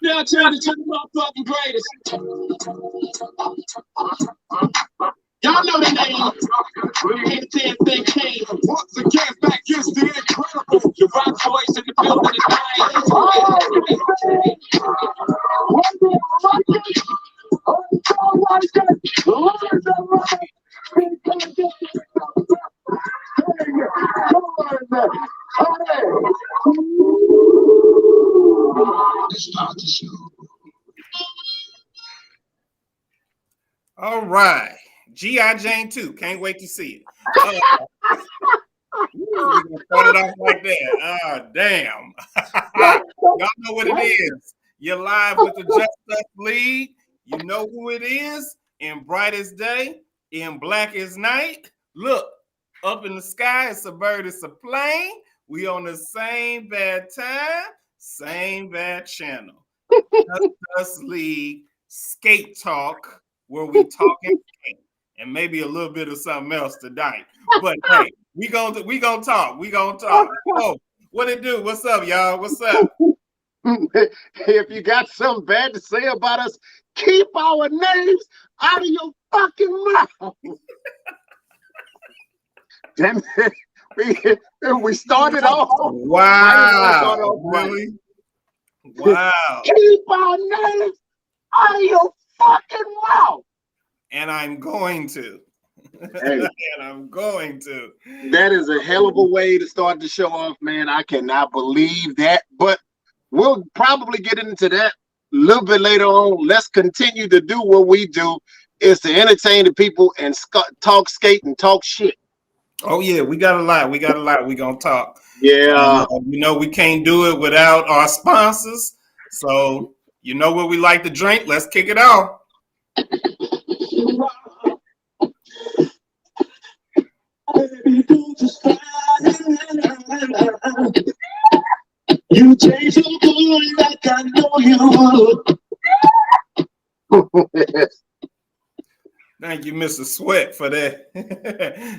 Now turn it to the motherfucking greatest. Y'all know the name. Can't say a thing came. Once again, back is the incredible. Your rock voice in the building All right. G.I. Jane 2. Can't wait to see it. We're gonna start it off like that. Ah, damn. Y'all know what it is. You're live with the Just Us League. You know who it is. In brightest day, in blackest night. Look, up in the sky, it's a bird, it's a plane. We on the same bad time, same bad channel. Just Us League Skate Talk, where we talking and maybe a little bit of something else tonight. But hey, we gonna talk. We gonna talk. Oh, what it do? What's up, y'all? What's up? If you got something bad to say about us, keep our names out of your fucking mouth. Damn it. We started off. Wow. Really? Wow. Keep our names out of your fucking mouth. And I'm going to. Hey, and I'm going to. That is a hell of a way to start the show off, man. I cannot believe that. But we'll probably get into that a little bit later on. Let's continue to do what we do, is to entertain the people and talk skate and talk shit. Oh, yeah, we got a lot. We gonna talk. Yeah. We can't do it without our sponsors. So, you know what we like to drink? Let's kick it off. You change your boy like I know you would. Thank you, Mr. Sweat, for that.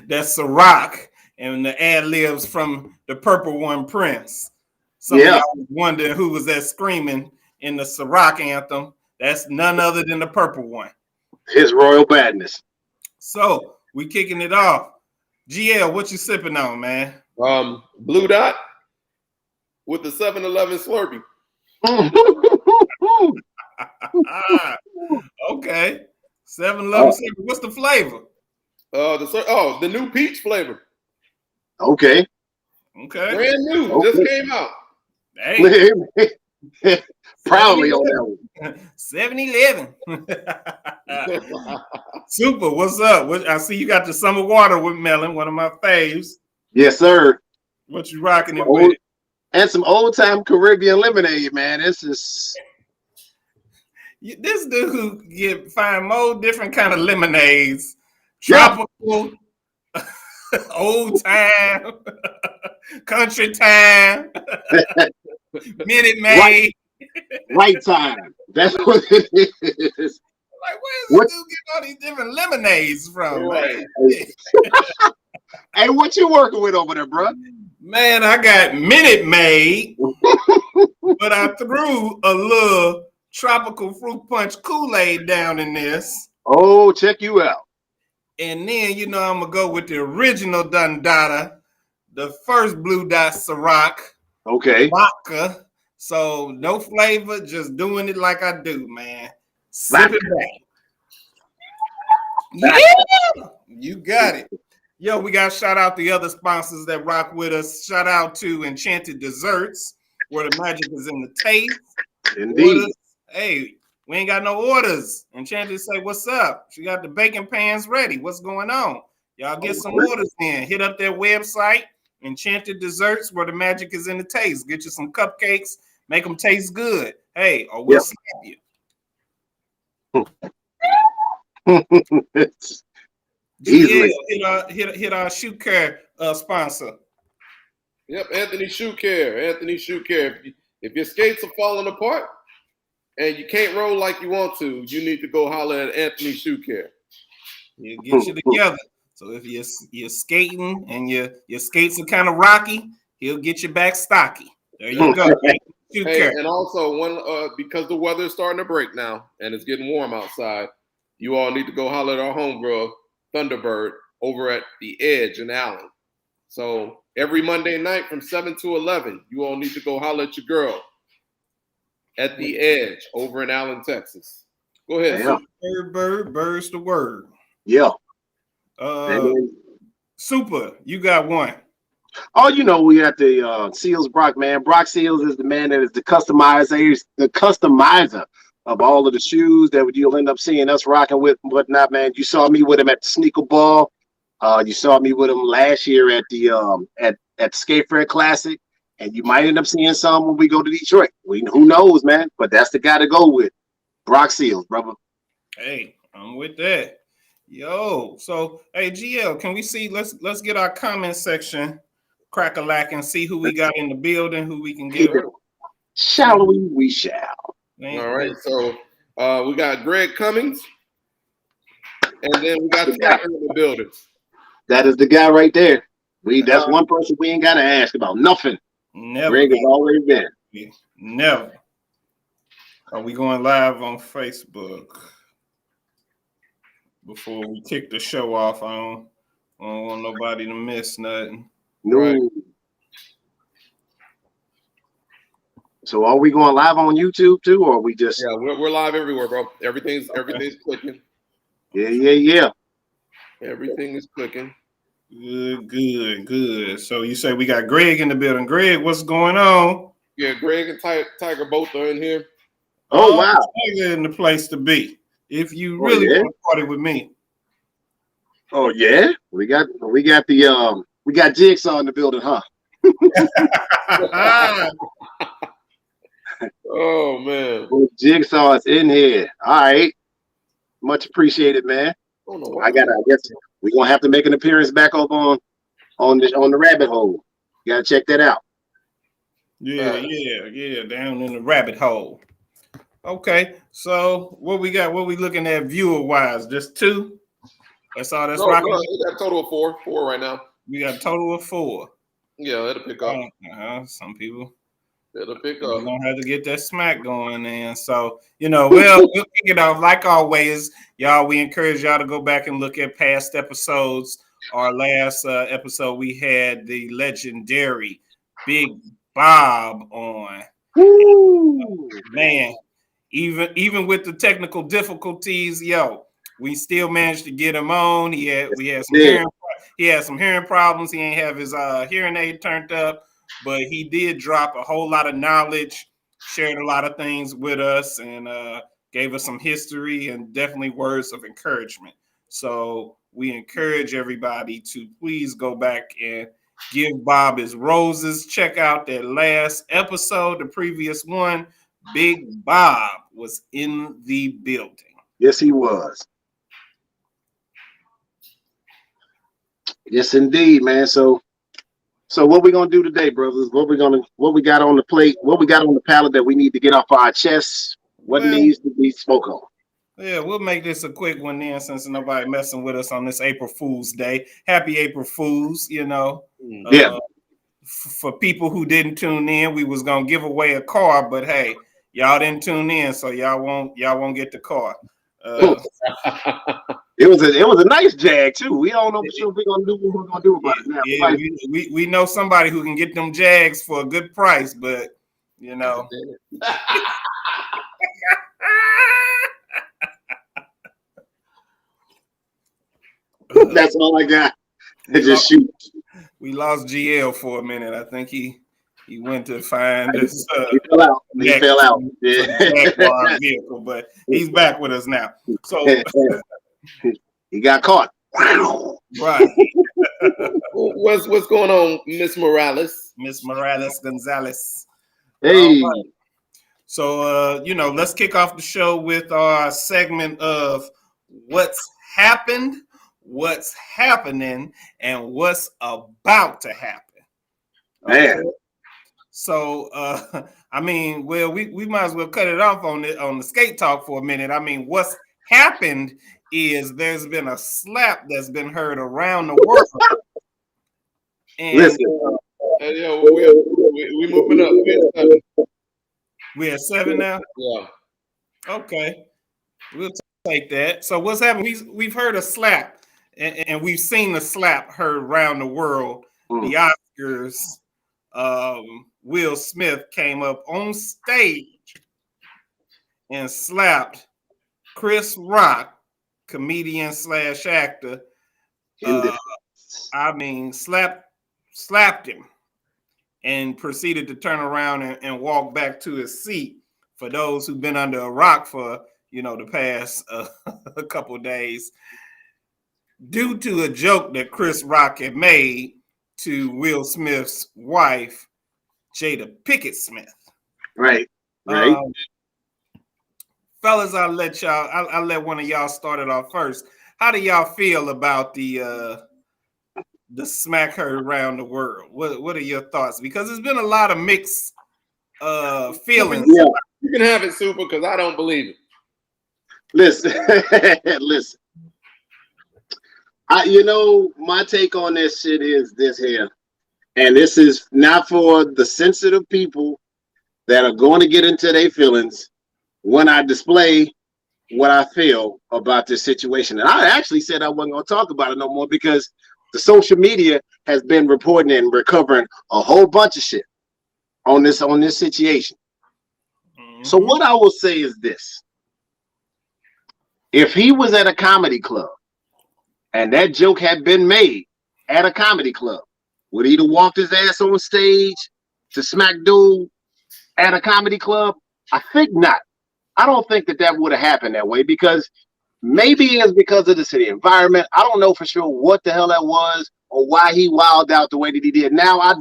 That's Ciroc and the ad libs from the Purple One Prince. Some of y'all was wondering who was that screaming in the Ciroc anthem. That's none other than the Purple One. His royal badness. So we kicking it off. GL, what you sipping on, man? Blue Dot with the 7-Eleven Slurpee. Okay. 7-Eleven Slurpee. What's the flavor? The new peach flavor. Okay. Brand new. Just came out. Hey. Proudly on that one. 7-Eleven. Super. What's up? I see you got the summer water with melon, one of my faves. Yes, sir. What you rocking it with? And some old time Caribbean lemonade, man. This is this dude find more different kind of lemonades. Tropical, old time, country time, Minute Maid. Right time. That's what it is. Like, where's this dude getting all these different lemonades from, man? Hey, what you working with over there, bro? Man, I got Minute Maid, but I threw a little tropical fruit punch Kool-Aid down in this. Oh, check you out. And then, I'm going to go with the original Dundada, the first Blue Dot Ciroc. Okay. Vodka. So no flavor, just doing it like I do, man. Sip it back. Yeah, you got it. Yo, we got to shout out the other sponsors that rock with us. Shout out to Enchanted Desserts, where the magic is in the taste. Indeed. Orders. Hey, we ain't got no orders. Enchanted say, what's up? She got the baking pans ready. What's going on? Y'all get some orders in. Hit up their website, Enchanted Desserts, where the magic is in the taste. Get you some cupcakes. Make them taste good. Hey, or we'll slap you. Easily. Hit our shoe care sponsor. Yep, Anthony Shoe Care. If your skates are falling apart and you can't roll like you want to, you need to go holler at Anthony Shoe Care. He'll get you together. So if you're skating and your skates are kind of rocky, he'll get you back stocky. There you go. Hey, and also because the weather is starting to break now and it's getting warm outside, you all need to go holler at our homegirl Thunderbird over at the Edge in Allen. So every Monday night from 7 to 11, you all need to go holler at your girl at the Edge over in Allen, Texas. Go ahead. Yeah. Bird's the word. Yeah. Super, you got one. Oh, you know, we got the Seals Brock, man. Brock Seals is the man that is the customizer of all of the shoes that you'll end up seeing us rocking with and whatnot, man. You saw me with him at the Sneaker Ball. You saw me with him last year at the at Skate Fair Classic, and you might end up seeing some when we go to Detroit. Who knows, man? But that's the guy to go with, Brock Seals, brother. Hey, I'm with that. Yo, so hey, GL, can we see? Let's get our comment section crack-a-lack and see who we got in the building, who we can get. Shall we? We shall. All right, so we got Greg Cummings, and then we got Tiger in the building. That is the guy right there. That's one person we ain't got to ask about nothing. Never. Greg has always been. Never. Are we going live on Facebook? Before we kick the show off, I don't want nobody to miss nothing. No. Right. So are we going live on YouTube too, or are we just? Yeah, we're live everywhere, bro. Everything's clicking. Yeah. Everything is clicking. Good. So you say we got Greg in the building. Greg, what's going on? Yeah, Greg and Tiger both are in here. Oh wow, Tiger in the place to be. If you really want to party with me. Oh yeah, we got Jigsaw in the building, huh? Oh man, Jigsaw is in here. All right, much appreciated, man. I guess we're gonna have to make an appearance back up on the rabbit hole. You gotta check that out. Yeah, down in the rabbit hole. Okay, so what we got? What we looking at viewer wise? Just 2. That's all. That's rocking. We got a total of 4. 4 right now. We got a total of 4. Yeah, it'll pick up. Some people. It'll pick up. We're gonna have to get that smack going, and so we'll kick it off like always, y'all. We encourage y'all to go back and look at past episodes. Our last episode, we had the legendary Big Bob on. Man, even with the technical difficulties, we still managed to get him on. He had some hearing problems. He ain't have his hearing aid turned up. But he did drop a whole lot of knowledge, shared a lot of things with us, and gave us some history and definitely words of encouragement. So we encourage everybody to please go back and give Bob his roses. Check out that last episode, the previous one. Big Bob was in the building. Yes, he was. Yes, indeed, man. So what we gonna do today, brothers? What we got on the plate? What we got on the palette that we need to get off our chests? What needs to be spoken on? Yeah, we'll make this a quick one then, since nobody messing with us on this April Fool's Day. Happy April Fools, Yeah. For people who didn't tune in, we was gonna give away a car, but hey, y'all didn't tune in, so y'all won't get the car. It was a nice Jag too. We don't know for sure we're gonna do what we're gonna do about it now. Yeah, we know somebody who can get them Jags for a good price, but That's all I got. Just shoot. We lost GL for a minute. I think he went to find this. He fell out. Yeah. Vehicle, but he's back with us now. So he got caught. Right. What's going on, Miss Morales? Miss Morales Gonzalez. Hey. Right. So let's kick off the show with our segment of what's happened, what's happening, and what's about to happen. Man. Okay? So we might as well cut it off on the skate talk for a minute. I mean, what's happened is there's been a slap that's been heard around the world. And listen, we moving up. We're at 7 now. Yeah. Okay, we'll take that. So what's happening? We've heard a slap, and we've seen the slap heard around the world. The Oscars. Will Smith came up on stage and slapped Chris Rock, comedian / actor. Slapped him and proceeded to turn around and walk back to his seat. For those who've been under a rock for the past a couple of days, due to a joke that Chris Rock had made to Will Smith's wife, Jada Pinkett Smith. Right. Fellas, I'll let one of y'all start it off first. How do y'all feel about the smack heard around the world? What are your thoughts? Because there's been a lot of mixed feelings. Yeah. You can have it, Super, because I don't believe it. Listen. My take on this shit is this here. And this is not for the sensitive people that are going to get into their feelings when I display what I feel about this situation. And I actually said I wasn't going to talk about it no more because the social media has been reporting and recovering a whole bunch of shit on this situation. Mm-hmm. So what I will say is this. If he was at a comedy club and that joke had been made at a comedy club, would he have walked his ass on stage to smack dude at a comedy club? I think not. I don't think that would have happened that way because maybe it's because of the city environment. I don't know for sure what the hell that was or why he wilded out the way that he did. Now, I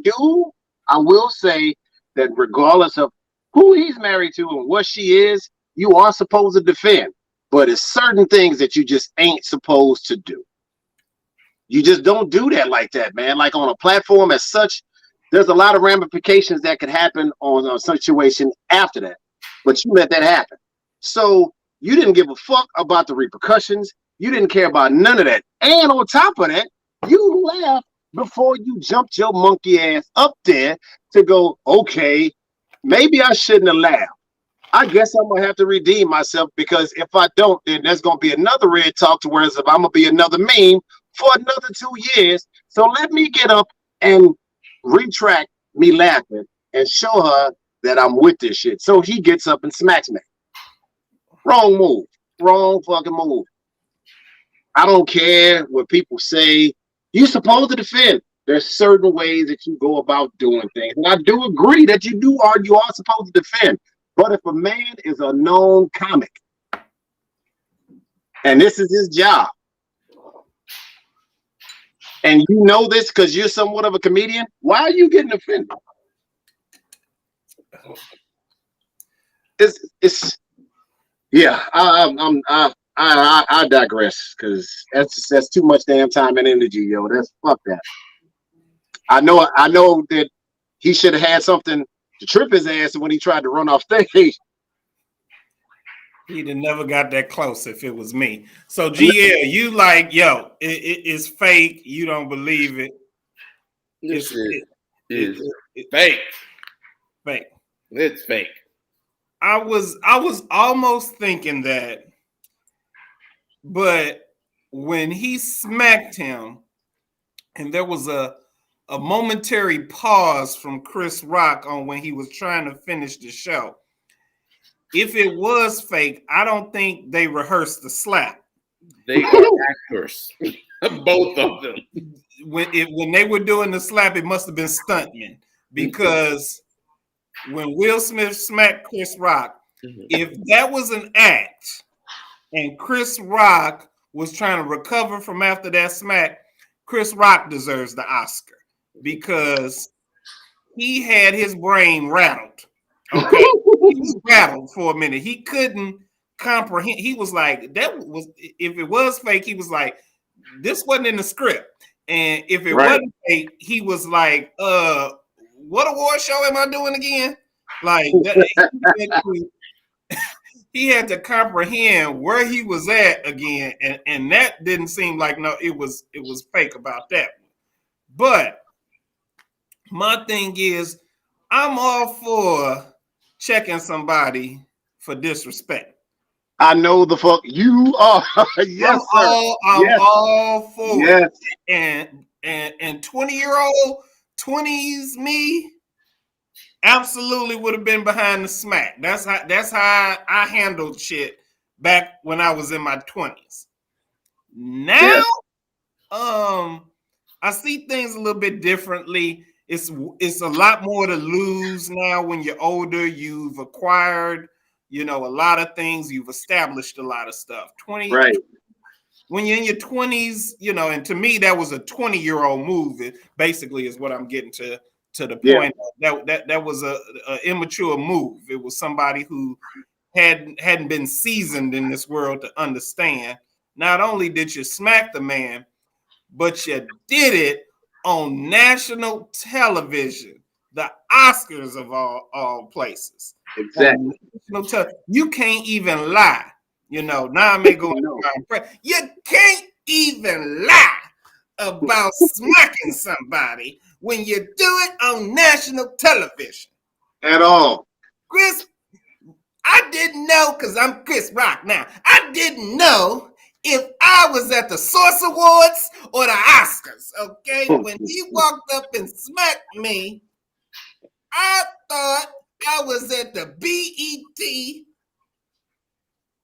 will say that regardless of who he's married to and what she is, you are supposed to defend. But it's certain things that you just ain't supposed to do. You just don't do that like that, man. Like on a platform as such, there's a lot of ramifications that could happen on a situation after that. But you let that happen. So you didn't give a fuck about the repercussions. You didn't care about none of that. And on top of that, you laughed before you jumped your monkey ass up there to go, okay, maybe I shouldn't have laughed. I guess I'm going to have to redeem myself because if I don't, then there's going to be another red talk to where I'm going to be another meme for another 2 years. So let me get up and retract me laughing and show her that I'm with this shit. So he gets up and smacks me. Wrong move. Wrong fucking move. I don't care what people say. You're supposed to defend. There's certain ways that you go about doing things. And I do agree that you are supposed to defend. But if a man is a known comic and this is his job, and you know this because you're somewhat of a comedian, why are you getting offended? I digress because that's too much damn time and energy, yo. Fuck that. I know that he should have had something to trip his ass when he tried to run off stage. He'd have never got that close if it was me. So GL, you like, yo, it's fake. You don't believe it. It's fake. Fake. It's fake. I was almost thinking that, but when he smacked him, and there was a momentary pause from Chris Rock on when he was trying to finish the show. If it was fake, I don't think they rehearsed the slap. They are actors, both of them. When they were doing the slap, it must have been stuntmen because when Will Smith smacked Chris Rock, if that was an act and Chris Rock was trying to recover from after that smack, Chris Rock deserves the Oscar because he had his brain rattled. Okay, he was rattled for a minute. He couldn't comprehend. He was like, if it was fake, he was like, this wasn't in the script. And if it wasn't fake, he was like, what award show am I doing again? Like he had to comprehend where he was at again, and that didn't seem like it was fake about that. But my thing is, I'm all for checking somebody for disrespect. I know the fuck you are. Yes, sir. I'm Yes. all for Yes. it. And 20-year-old 20s me absolutely would have been behind the smack. That's how I handled shit back when I was in my 20s. Now, Yes. I see things a little bit differently. It's a lot more to lose now when you're older. You've acquired, a lot of things. You've established a lot of stuff. Right. When you're in your 20s, and to me that was a 20-year-old move. It basically is what I'm getting to the point. That was a immature move. It was somebody who hadn't been seasoned in this world to understand. Not only did you smack the man, but you did it on national television, the Oscars of all places. Exactly. You can't even lie. Now I may go into my impression. You can't even lie about smacking somebody when you do it on national television. At all. Chris, I didn't know, because I'm Chris Rock now. I didn't know if I was at the Source Awards or the Oscars, okay? When he walked up and smacked me, I thought I was at the BET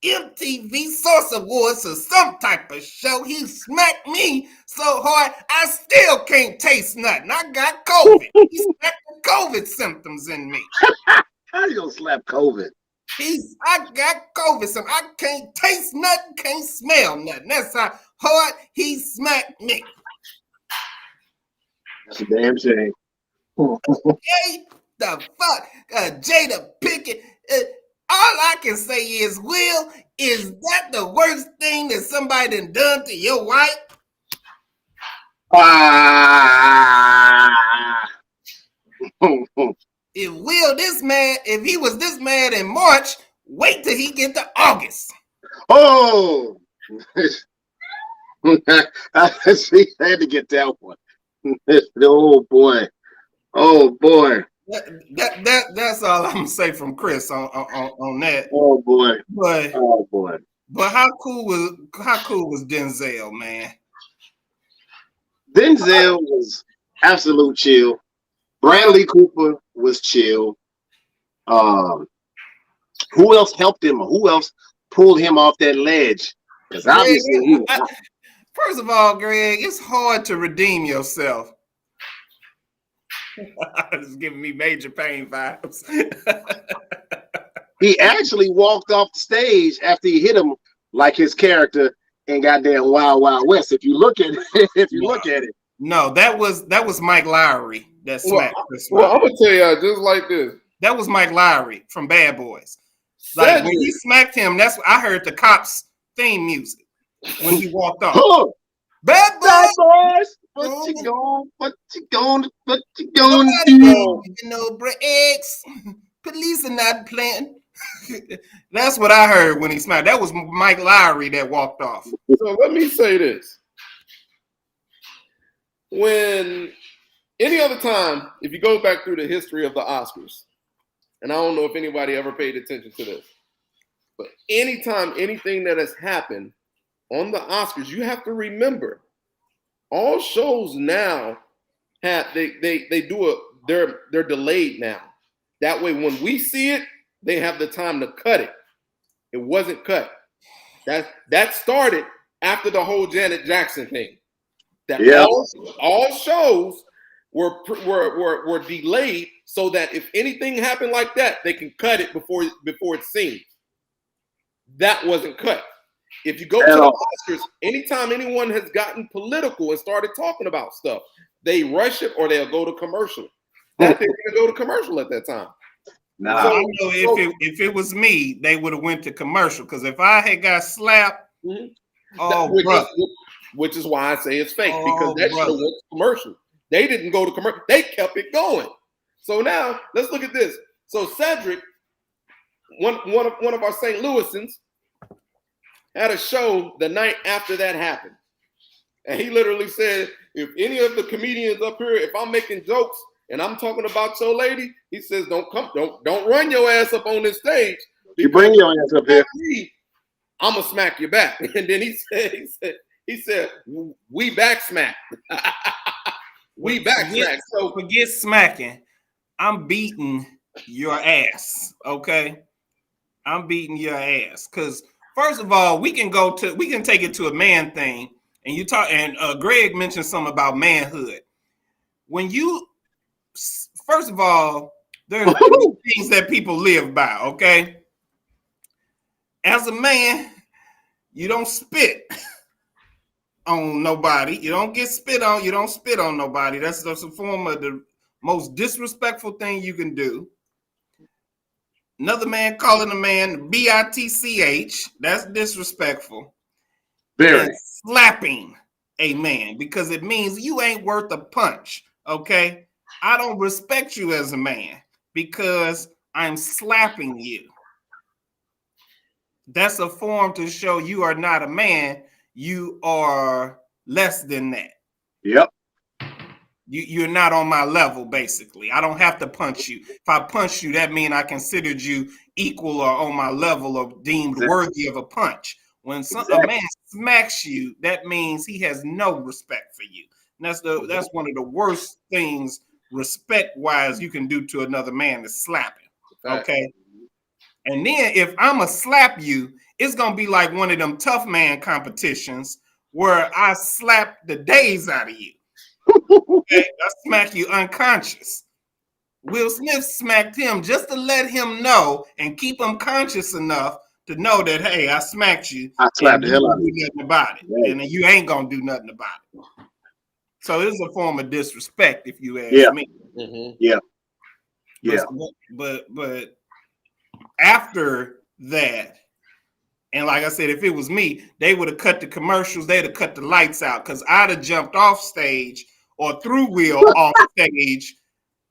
MTV Source Awards or some type of show. He smacked me so hard, I still can't taste nothing. I got COVID. He smacked the COVID symptoms in me. How you gonna slap COVID? I got COVID. So I can't taste nothing, can't smell nothing. That's how hard he smacked me. That's a damn shame. Hey, the fuck? Jada Pickett. All I can say is, Will, is that the worst thing that somebody done to your wife? If he was this mad in March, wait till he get to August. Oh, she had to get that one. Oh boy. That's all I'm gonna say from Chris on that. Oh boy. But how cool was Denzel, man? Denzel was absolute chill. Bradley Cooper was chill. Who else helped him? Who else pulled him off that ledge? Because obviously, first of all, Greg, it's hard to redeem yourself. It's giving me major pain vibes. He actually walked off the stage after he hit him like his character in goddamn Wild Wild West. If you look at it, no, that was Mike Lowry that smacked Chris Rock. Well, I'm gonna tell you just like this. That was Mike Lowry from Bad Boys. Like when he smacked him, I heard the cops theme music when he walked off. Bad Boys. What you gonna do? Breaks. Police are not playing. That's what I heard when he smacked. That was Mike Lowry that walked off. So let me say this. When any other time, if you go back through the history of the Oscars, and I don't know if anybody ever paid attention to this, but anytime anything that has happened on the Oscars, you have to remember, all shows now have they're delayed now. That way, when we see it, they have the time to cut it. It wasn't cut. That started after the whole Janet Jackson thing. All shows were delayed so that if anything happened like that, they can cut it before it's seen. That wasn't cut. If you go to the Oscars, anytime anyone has gotten political and started talking about stuff, they rush it or they'll go to commercial. That they're going to go to commercial at that time. Nah. So I know if it was me, they would have went to commercial. Because if I had got slapped, which is why I say it's fake, because that should have went to commercial. They didn't go to commercial. They kept it going. So now let's look at this. So Cedric, one of our St. Louisans, had a show the night after that happened. And he literally said, if any of the comedians up here, if I'm making jokes and I'm talking about your lady, he says, don't run your ass up on this stage. You bring your ass up here. I'm gonna smack you back. And then he said, we back smack. We back smack. So forget smacking. I'm beating your ass. Okay. I'm beating your ass. Cause first of all, we can take it to a man thing. And Greg mentioned something about manhood. When you, first of all, there's things that people live by, okay? As a man, you don't spit on nobody. You don't get spit on. You don't spit on nobody. That's a form of the most disrespectful thing you can do. Another man calling a man bitch, that's disrespectful. Very. And slapping a man because it means you ain't worth a punch, okay? I don't respect you as a man because I'm slapping you. That's a form to show you are not a man. You are less than that. Yep. You're not on my level, basically. I don't have to punch you. If I punch you, that means I considered you equal or on my level or deemed worthy of a punch. When a man smacks you, that means he has no respect for you. And that's one of the worst things, respect-wise, you can do to another man is slap him. Okay? And then if I'm going to slap you, it's going to be like one of them tough man competitions where I slap the days out of you. Okay? I smack you unconscious. Will Smith smacked him just to let him know and keep him conscious enough to know that, hey, I smacked you. I slapped the hell out of you. Nothing about it. Right. And you ain't going to do nothing about it. So it's a form of disrespect, if you ask me. Mm-hmm. Yeah. But after that, and like I said, if it was me, they would have cut the commercials. They'd have cut the lights out because I'd have jumped off stage or through Will off stage,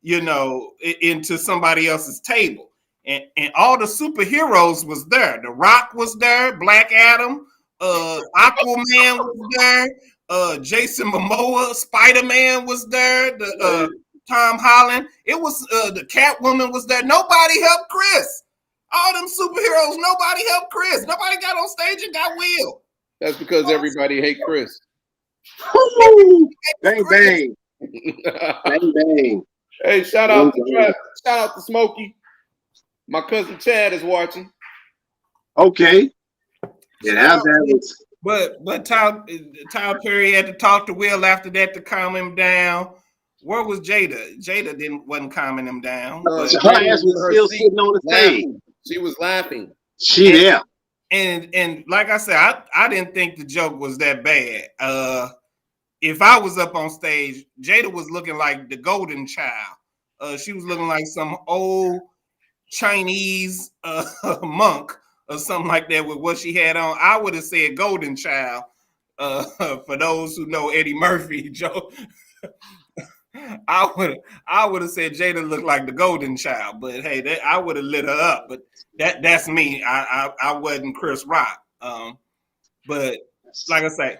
into somebody else's table. And all the superheroes was there. The Rock was there. Black Adam, Aquaman was there. Jason Momoa, Spider-Man was there. Tom Holland. It was the Catwoman was there. Nobody helped Chris. All them superheroes, nobody helped Chris. Nobody got on stage and got Will. That's because everybody hate Chris. Bang, bang. Bang, bang. Hey, shout out to Smokey. My cousin Chad is watching. Okay. Yeah, that was. But Tyler Perry had to talk to Will after that to calm him down. Where was Jada? Jada wasn't calming him down. Her ass was still sitting on the stage. She was laughing. And like I said, I didn't think the joke was that bad. If I was up on stage, Jada was looking like the golden child. She was looking like some old Chinese monk or something like that with what she had on. I would have said golden child. For those who know Eddie Murphy, Joe. I would have said Jada looked like the golden child, but hey, I would have lit her up. But that's me. I wasn't Chris Rock. But like I say,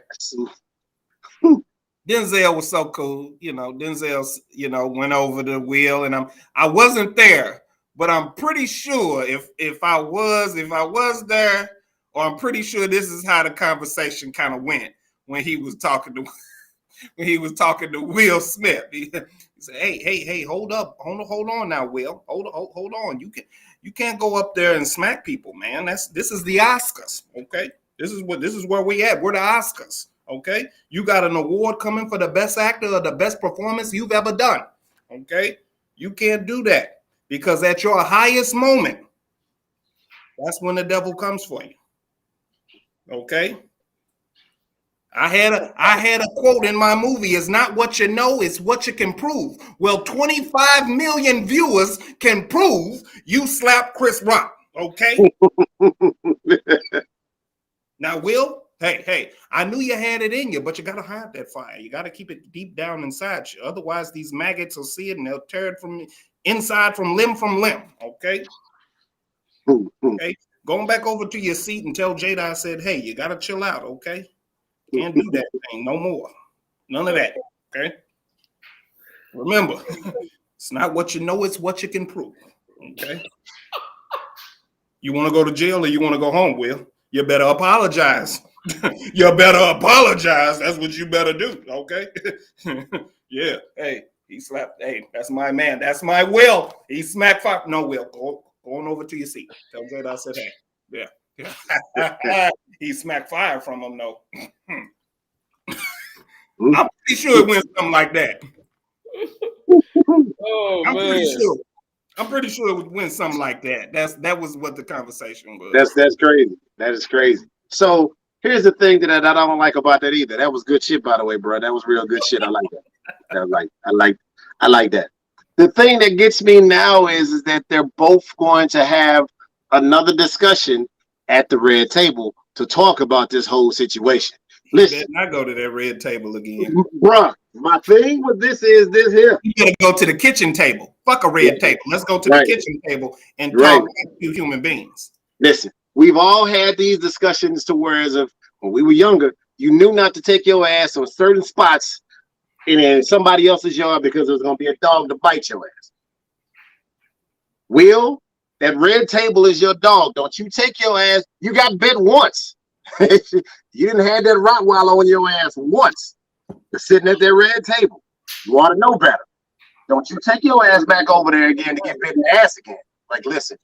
Denzel was so cool. Denzel, went over the wheel, and I wasn't there, but I'm pretty sure if I was there, or I'm pretty sure this is how the conversation kind of went when he was talking to. When he was talking to Will Smith, he said, "Hey, hold on now, Will, hold on. You can't go up there and smack people, man. This is the Oscars, okay? This is where we at. We're the Oscars, okay? You got an award coming for the best actor or the best performance you've ever done, okay? You can't do that because at your highest moment, that's when the devil comes for you, okay?" I had a quote in my movie. It's not what you know, it's what you can prove. Well, 25 million viewers can prove you slapped Chris Rock. Okay. Now, Will, hey, I knew you had it in you, but you got to hide that fire. You got to keep it deep down inside you. Otherwise, these maggots will see it and they'll tear it from inside from limb. Okay. Okay. Going back over to your seat and tell Jada I said, hey, you got to chill out. Okay. Can't do that thing no more. None of that. Okay. Remember, It's not what you know, it's what you can prove. Okay. You want to go to jail or you want to go home, Will? You better apologize. You better apologize. That's what you better do. Okay. Yeah. Hey, he slapped. Hey, that's my man. That's my Will. He smacked fire. No, Will. Go on over to your seat. Tell Jada I said, hey. Yeah. He smacked fire from him, though. I'm pretty sure it went something like that. Oh, I'm man. pretty sure. I'm pretty sure it would win something like that. That was what the conversation was. That's crazy. That is crazy. So here's the thing that I don't like about that either. That was good shit, by the way, bro. That was real good shit. I like that. I like that. The thing that gets me now is that they're both going to have another discussion at the red table to talk about this whole situation. Listen, I go to that red table again, bro. My thing with this is this here. You gotta go to the kitchen table. Fuck a red table. Let's go to the kitchen table and talk like two human beings. Listen, we've all had these discussions to whereas of when we were younger, you knew not to take your ass on certain spots in somebody else's yard because there was gonna be a dog to bite your ass. Will, that red table is your dog. Don't you take your ass. You got bit once. You didn't have that Rottweiler on your ass once. You're sitting at that red table. You ought to know better. Don't you take your ass back over there again to get bit in the ass again. Like, listen,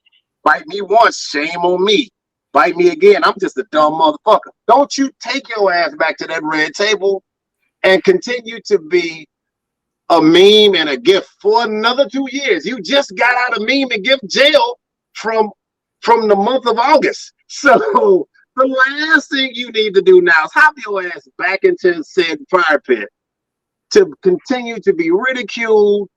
bite me once, shame on me. Bite me again, I'm just a dumb motherfucker. Don't you take your ass back to that red table and continue to be a meme and a gift for another 2 years. You just got out of meme and gift jail from the month of August. So the last thing you need to do now is hop your ass back into said fire pit to continue to be ridiculed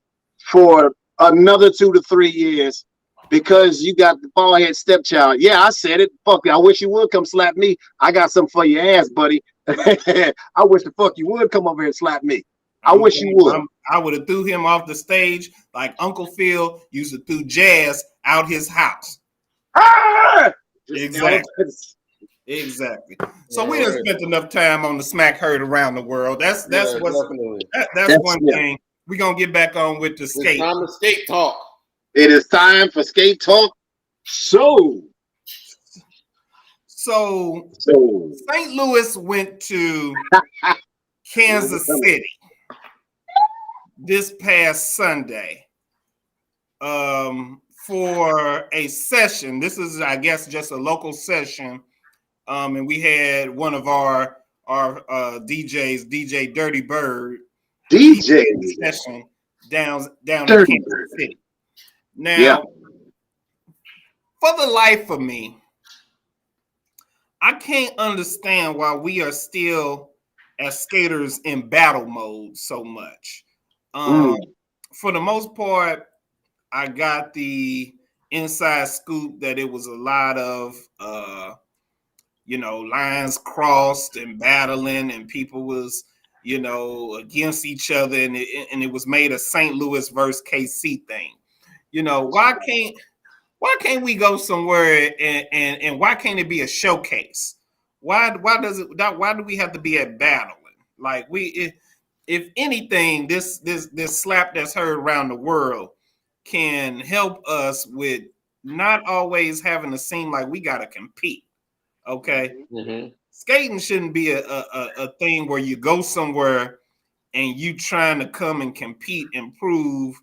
for another 2 to 3 years because you got the bald head stepchild. Yeah, I said it. Fuck you. I wish you would come slap me. I got something for your ass, buddy. I wish the fuck you would come over here and slap me. I wish you would. I would have threw him off the stage like Uncle Phil used to throw Jazz out his house. Ah! Exactly. So we done spent enough time on the smack heard around the world. That's one thing. We're gonna get back on with the skate. It's time to skate talk. It is time for skate talk. So St. Louis went to Kansas City this past Sunday for a session. This is, I guess, just a local session. And we had one of our DJs, DJ Dirty Bird, session down in Kansas City. Now, for the life of me, I can't understand why we are still as skaters in battle mode so much. For the most part, I got the inside scoop that it was a lot of lines crossed and battling, and people was against each other, and it was made a St. Louis versus KC thing. Why can't we go somewhere and why can't it be a showcase? Why do we have to be at battling? Like if anything, this slap that's heard around the world can help us with not always having to seem like we gotta compete. Okay. Mm-hmm. Skating shouldn't be a thing where you go somewhere and you trying to come and compete and prove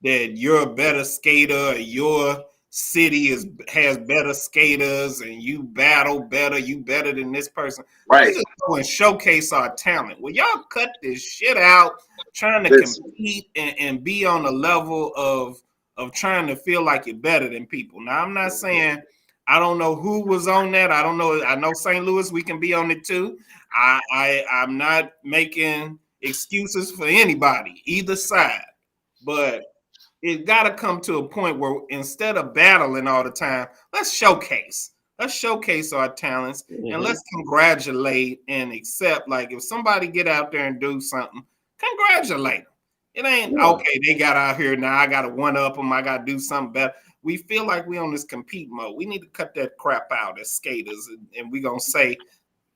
that you're a better skater, or your city has better skaters, and you battle better, you better than this person. Right. We just go and showcase our talent. Well, y'all cut this shit out, trying to compete and be on the level of trying to feel like you're better than people. Now, I'm not saying I don't know who was on that. I don't know. I know St. Louis, we can be on it too. I'm not making excuses for anybody, either side, but it got to come to a point where instead of battling all the time, let's showcase our talents, and let's congratulate and accept. Like, if somebody get out there and do something, congratulate them. It ain't okay. They got out here now. I got to one up them. I got to do something better. We feel like we on this compete mode. We need to cut that crap out as skaters, and we gonna say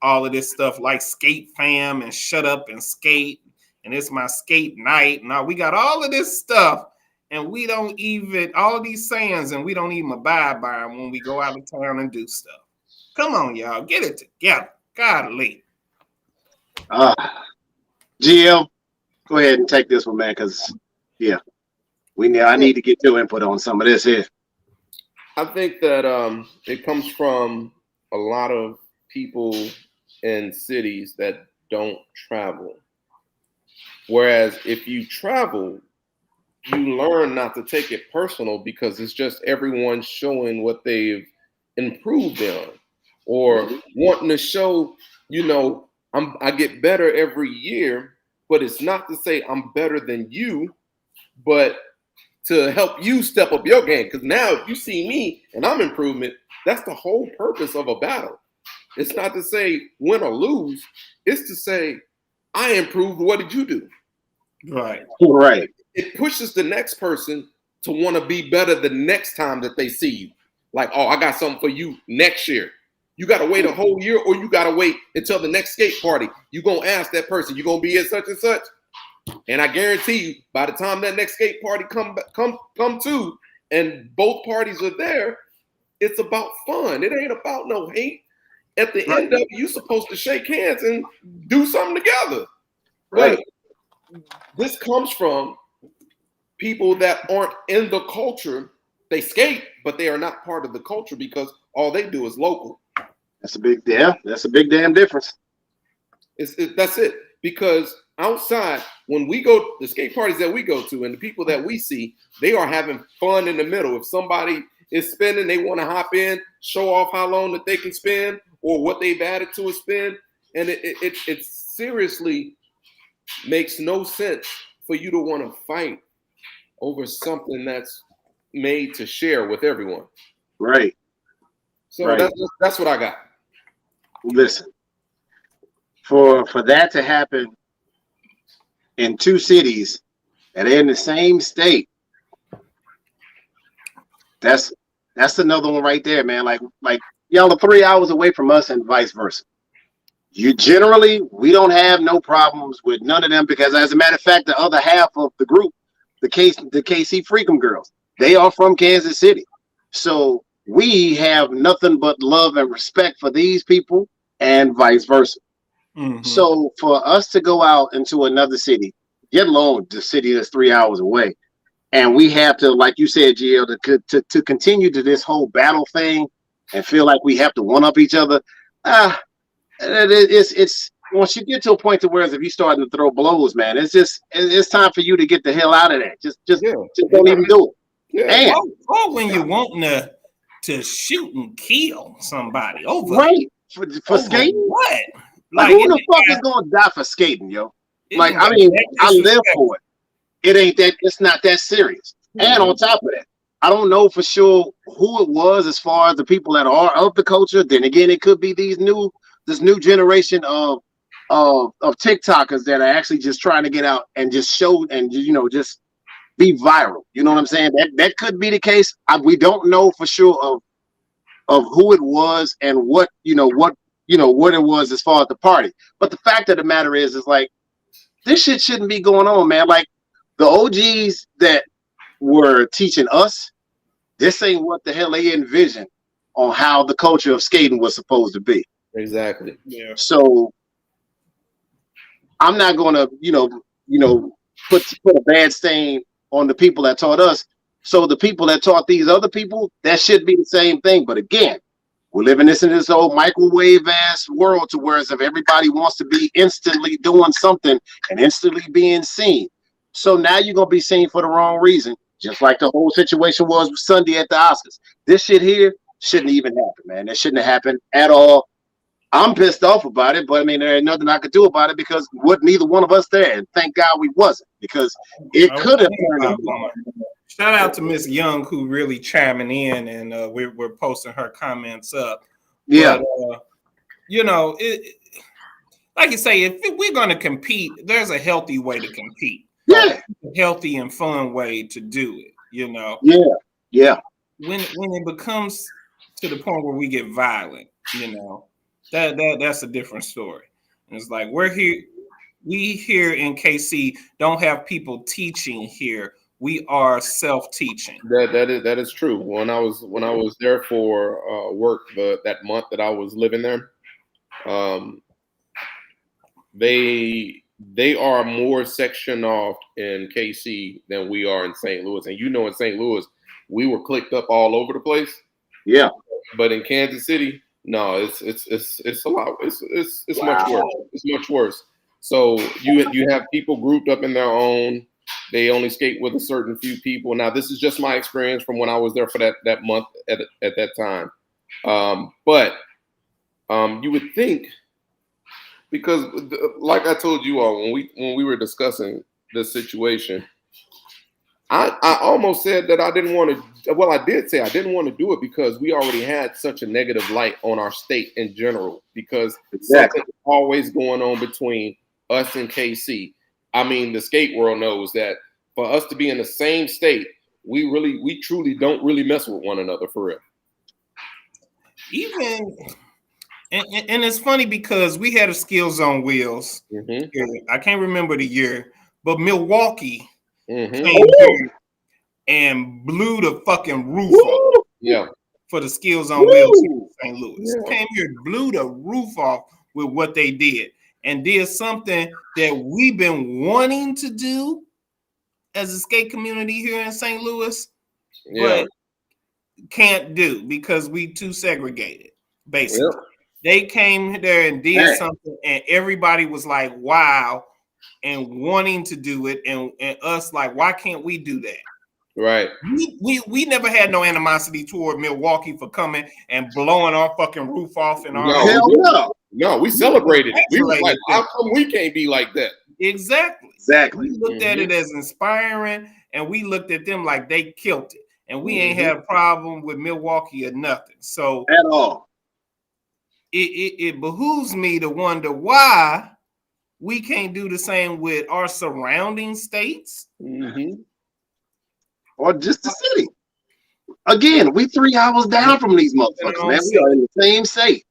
all of this stuff like skate fam and shut up and skate, and it's my skate night. Now we got all of this stuff. and we don't even all these sayings, and we don't even abide by them when we go out of town and do stuff. Come on, y'all, get it together. Godly. GL, go ahead and take this one, man, because yeah, I need to get your input on some of this here. I think that it comes from a lot of people in cities that don't travel. Whereas if you travel, you learn not to take it personal because it's just everyone showing what they've improved on or wanting to show, I get better every year, but it's not to say I'm better than you, but to help you step up your game. Because now if you see me and I'm improvement, that's the whole purpose of a battle. It's not to say win or lose. It's to say, I improved. What did you do? Right. Right. It pushes the next person to want to be better the next time that they see you. Like, oh, I got something for you next year. You got to wait a whole year, or you got to wait until the next skate party. You're going to ask that person, you going to be at such and such? And I guarantee you, by the time that next skate party come to, and both parties are there, it's about fun. It ain't about no hate. At the end of it, you're supposed to shake hands and do something together. Right. But this comes from people that aren't in the culture. They skate, but they are not part of the culture because all they do is local. That's a big damn difference. That's it. Because outside, when we go, the skate parties that we go to and the people that we see, they are having fun in the middle. If somebody is spinning, they want to hop in, show off how long that they can spin or what they've added to a spin. And it seriously makes no sense for you to want to fight over something that's made to share with everyone. Right. So that's what I got. Listen, for that to happen in two cities that are in the same state, that's another one right there, man. Like y'all are 3 hours away from us and vice versa. We don't have no problems with none of them because, as a matter of fact, the other half of the group, the KC Freakum girls, they are from Kansas City. So we have nothing but love and respect for these people and vice versa. Mm-hmm. So for us to go out into another city, get alone the city that's 3 hours away, and we have to, like you said, GL, to continue to this whole battle thing and feel like we have to one up each other. It's once you get to a point to where if you starting to throw blows, man, it's time for you to get the hell out of that. Just don't even do it. Yeah. Or when you're wanting to shoot and kill somebody over for skating. What? Like who the fuck is gonna die for skating, yo? Like, I mean, I live for it. It ain't that. It's not that serious. Mm-hmm. And on top of that, I don't know for sure who it was as far as the people that are of the culture. Then again, it could be this new generation of TikTokers that are actually just trying to get out and just show and just be viral. You know what I'm saying? That could be the case. We don't know for sure of who it was and what it was as far as the party. But the fact of the matter is like this shit shouldn't be going on, man. Like the OGs that were teaching us, this ain't what the hell they envisioned on how the culture of skating was supposed to be. Exactly. Yeah. So I'm not gonna, put a bad stain on the people that taught us. So the people that taught these other people, that should be the same thing. But again, we're living in this old microwave ass world to where if everybody wants to be instantly doing something and instantly being seen. So now you're gonna be seen for the wrong reason, just like the whole situation was with Sunday at the Oscars. This shit here shouldn't even happen, man. That shouldn't have happened at all. I'm pissed off about it, but I mean, there ain't nothing I could do about it because neither one of us there. And thank God we wasn't, because it could have turned out. Shout out to Miss Young, who really chiming in, and we're posting her comments up. Yeah. But, like you say, if we're going to compete, there's a healthy way to compete. Yeah. A healthy and fun way to do it, Yeah. Yeah. When it becomes to the point where we get violent, that's a different story. And it's like we here in KC don't have people teaching here we are self-teaching. That is true. When I was there for work that month that I was living there, um, they are more section off in KC than we are in St. Louis. And you know, in St. Louis, we were clicked up all over the place. Yeah. But in Kansas City, no, it's a lot. It's much worse. It's much worse. So you have people grouped up in their own. They only skate with a certain few people. Now, this is just my experience from when I was there for that month at that time. But you would think, because like I told you all when we were discussing this situation, I almost said that I didn't want to. Well, I did say I didn't want to do it because we already had such a negative light on our state in general. Because something's always going on between us and KC. I mean, the skate world knows that for us to be in the same state, we truly don't really mess with one another for real. Even and it's funny because we had a Skills on Wheels. I can't remember the year, but Milwaukee came here and blew the fucking roof off. Yeah. For the Skills on Wheels in St. Louis. Came here, blew the roof off with what they did, and did something that we've been wanting to do as a skate community here in St. Louis, but can't do because we too segregated, basically. They came there and did something, and everybody was like, wow, and wanting to do it, and us like, why can't we do that? Right. We never had no animosity toward Milwaukee for coming and blowing our fucking roof off in our No, we celebrated it. We were like, how come we can't be like that? Exactly. We looked at it as inspiring, and we looked at them like they killed it. And we ain't had a problem with Milwaukee or nothing. So at all. It behooves me to wonder why we can't do the same with our surrounding states. Or just the city. Again, we 3 hours down from these motherfuckers, man. We are in the same state.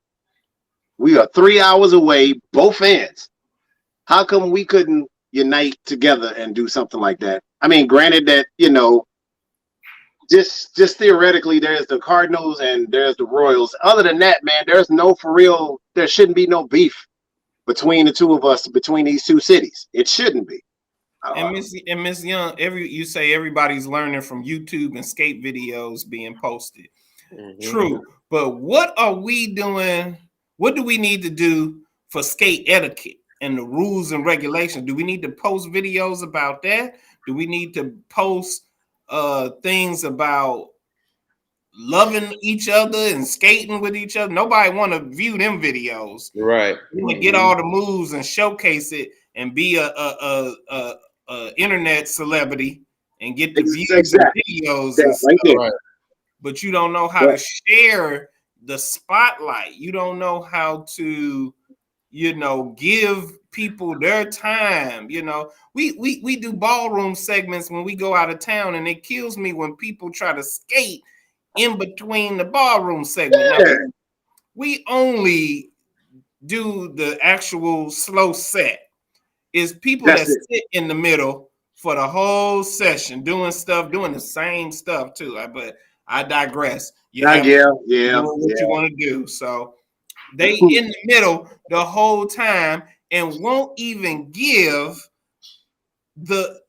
We are 3 hours away, both ends. How come we couldn't unite together and do something like that? I mean, granted that, you know, just theoretically, there's the Cardinals and there's the Royals. Other than that, man, there's no for real, there shouldn't be no beef between the two of us, between these two cities. It shouldn't be. And Miss Young, you say everybody's learning from YouTube and skate videos being posted. True, but what are we doing? What do we need to do for skate etiquette and the rules and regulations? Do we need to post videos about that? Do we need to post things about loving each other and skating with each other? Nobody want to view them videos, right? You want to get all the moves and showcase it and be a internet celebrity and get the views and videos and stuff. Right. But you don't know how to share the spotlight. You don't know how to, you know, give people their time. You know, we do ballroom segments when we go out of town, and it kills me when people try to skate in between the ballroom segment. Now, we only do the actual slow set. Is people that sit in the middle for the whole session doing the same stuff too. But I digress. You have to do what you want to do. So they in the middle the whole time and won't even give the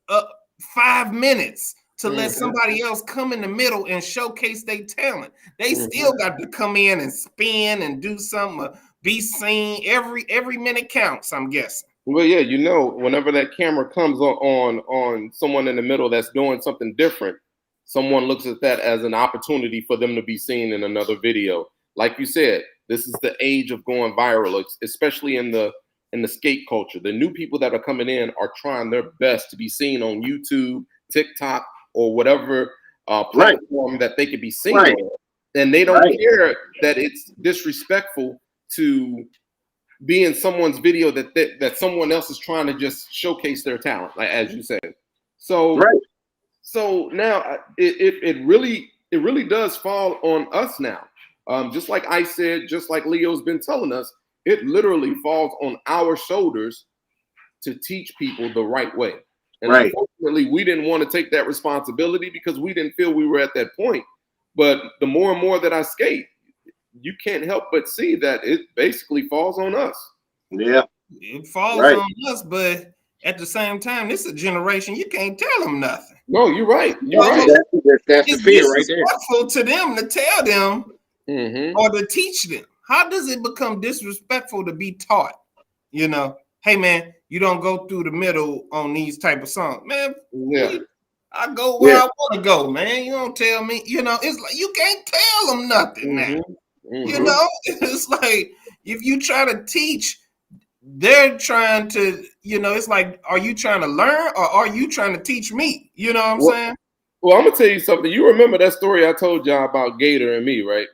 5 minutes to let somebody else come in the middle and showcase their talent. They still got to come in and spin and do something, be seen. Every minute counts, I'm guessing. Well, yeah, you know, whenever that camera comes on someone in the middle that's doing something different, someone looks at that as an opportunity for them to be seen in another video. Like you said, this is the age of going viral, especially in the skate culture. The new people that are coming in are trying their best to be seen on YouTube, TikTok, or whatever platform that they could be seen on. And they don't care that it's disrespectful to be in someone's video that someone else is trying to just showcase their talent, like as you said. So so now it really does fall on us now. Just like I said, just like Leo's been telling us, it literally falls on our shoulders to teach people the right way. And unfortunately, we didn't want to take that responsibility because we didn't feel we were at that point. But the more and more that I skate, you can't help but see that it basically falls on us. Yeah. It falls on us, but at the same time, this is a generation, you can't tell them nothing. No, you're right. You're right. That's the fear right there. It's disrespectful to them to tell them or to teach them. How does it become disrespectful to be taught? You know, hey, man, you don't go through the middle on these type of songs. Man, I go where I want to go, man. You don't tell me. You know, it's like you can't tell them nothing now. You know, it's like if you try to teach, they're trying to, you know, it's like, are you trying to learn or are you trying to teach me? You know what I'm saying? Well, I'm going to tell you something. You remember that story I told y'all about Gator and me, right?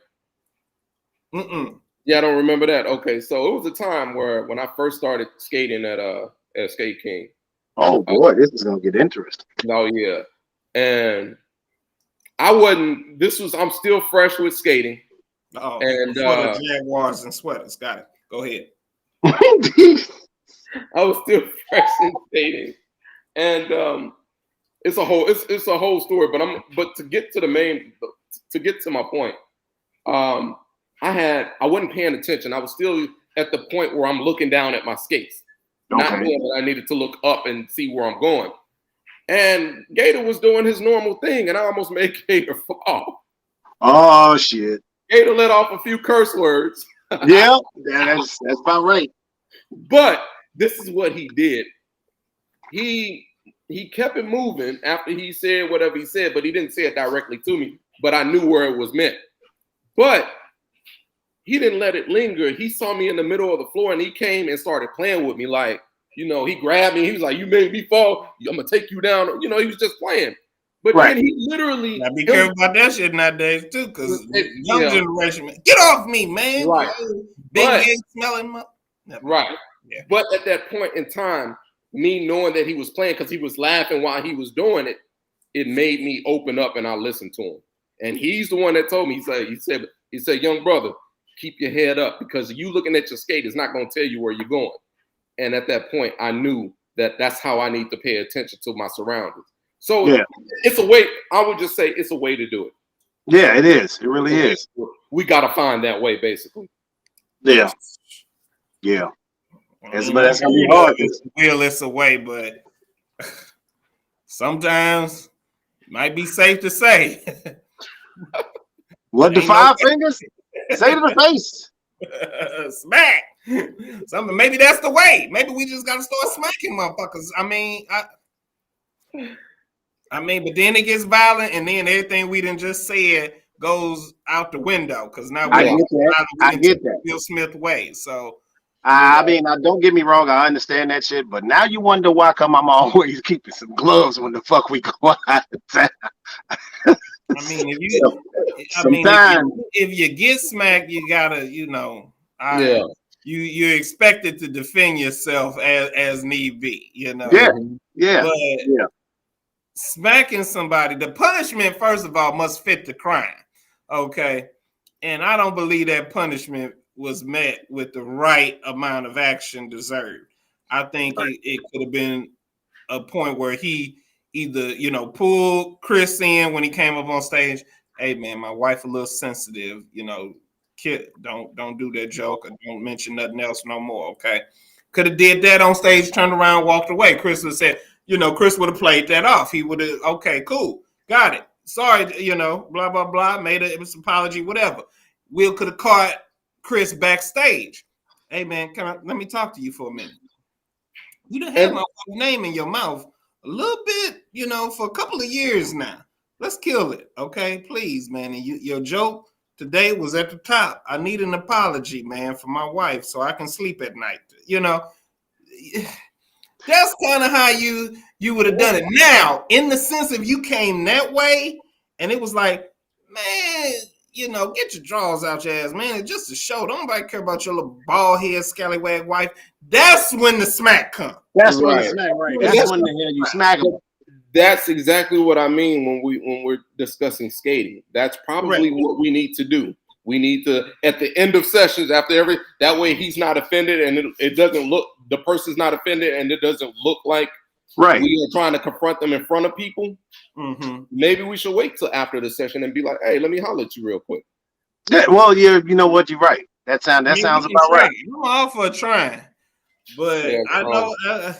Yeah, I don't remember that. Okay, so it was a time when I first started skating at Skate King. Oh, boy, this is going to get interesting. Oh, yeah. And I'm still fresh with skating. Oh, and for the Jaguars and sweaters. Got it. Go ahead. I was still fresh in skating, and it's a whole story. But to get to my point, I wasn't paying attention. I was still at the point where I'm looking down at my skates, not knowing that I needed to look up and see where I'm going. And Gator was doing his normal thing, and I almost made Gator fall. Oh shit! Gator let off a few curse words. Yeah, that's about right. But this is what he did. He kept it moving after he said whatever he said, but he didn't say it directly to me. But I knew where it was meant. But he didn't let it linger. He saw me in the middle of the floor, and he came and started playing with me. Like, you know, he grabbed me. He was like, "You made me fall. I'm gonna take you down." You know, he was just playing. But then he literally. Now be careful about that shit nowadays too, because young generation, man, get off me, man. Right. Big head smelling. Right. Yeah. But at that point in time, me knowing that he was playing because he was laughing while he was doing it, it made me open up and I listened to him. And he's the one that told me. He said, "Young brother, keep your head up because you looking at your skate is not going to tell you where you're going." And at that point, I knew that that's how I need to pay attention to my surroundings. So it's a way. I would just say it's a way to do it. Yeah, it is. It really is. We got to find that way, basically. Yeah. Yeah. That's gonna be hard. It's a way, but sometimes it might be safe to say. What the 5 fingers? Say to the face. Smack. Something. Maybe that's the way. Maybe we just gotta start smacking motherfuckers. I mean, but then it gets violent, and then everything we done just said goes out the window because now I get that. Will Smith way. So I mean, don't get me wrong. I understand that shit, but now you wonder why come I'm always keeping some gloves when the fuck we go out of town. I mean, if you get smacked, you gotta, you know, you're expected to defend yourself as need be, you know. Yeah. Smacking somebody, the punishment, first of all, must fit the crime. Okay. And I don't believe that punishment was met with the right amount of action deserved. I think it could have been a point where he either, you know, pulled Chris in when he came up on stage. Hey man, my wife a little sensitive, you know, kid, don't do that joke or don't mention nothing else no more. Okay. Could have did that on stage, turned around, walked away. Chris would have said, you know, Chris would have played that off. He would have, okay, cool. Got it. Sorry, you know, blah, blah, blah. Made an apology, whatever. Will could have caught Chris backstage. Hey, man, let me talk to you for a minute. You done had my name in your mouth a little bit, you know, for a couple of years now. Let's kill it, okay? Please, man. And your joke today was at the top. I need an apology, man, for my wife so I can sleep at night. You know, that's kind of how you would have done it. Now, in the sense of you came that way, and it was like, man, you know, get your drawers out your ass, man. It's just a show. Don't nobody care about your little bald head scallywag wife. That's when the smack comes. That's when the smack, right? That's when the hell you smack them. That's exactly what I mean when we're discussing skating. That's probably what we need to do. We need to, at the end of sessions, after that way he's not offended and it doesn't look, the person's not offended and it doesn't look like Right. we are trying to confront them in front of people, maybe we should wait till after the session and be like, hey, let me holler at you real quick. Yeah, well, you know what, you're right. That sounds about right. I'm all for trying, but Yeah,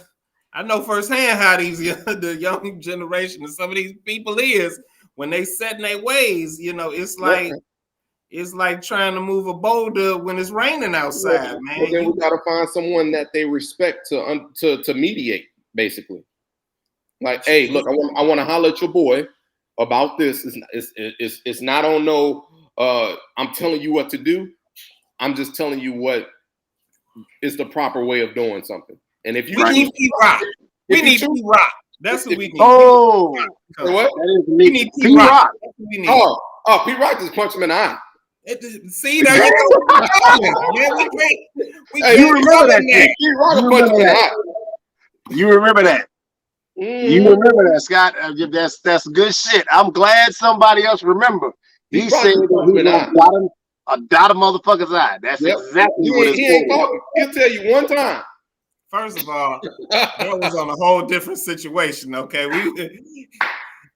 I know firsthand how the young generation and some of these people is when they set in their ways. You know, it's like trying to move a boulder when it's raining outside, man. But then we gotta find someone that they respect to mediate, basically. Like, hey, look, I want to holler at your boy about this. It's not on no. I'm telling you what to do. I'm just telling you what is the proper way of doing something. And if you need P-Rock, we need P-Rock. That's what we need. Oh, what? We need P-Rock. Oh, P-Rock just punch him in the eye. See, there you go. Man, you remember that shit. You remember that. You remember that, Scott. That's good shit. I'm glad somebody else remember. He said that he gonna dot a motherfucker's eye. That's exactly what it's for. He'll tell you one time. First of all, that was on a whole different situation. Okay,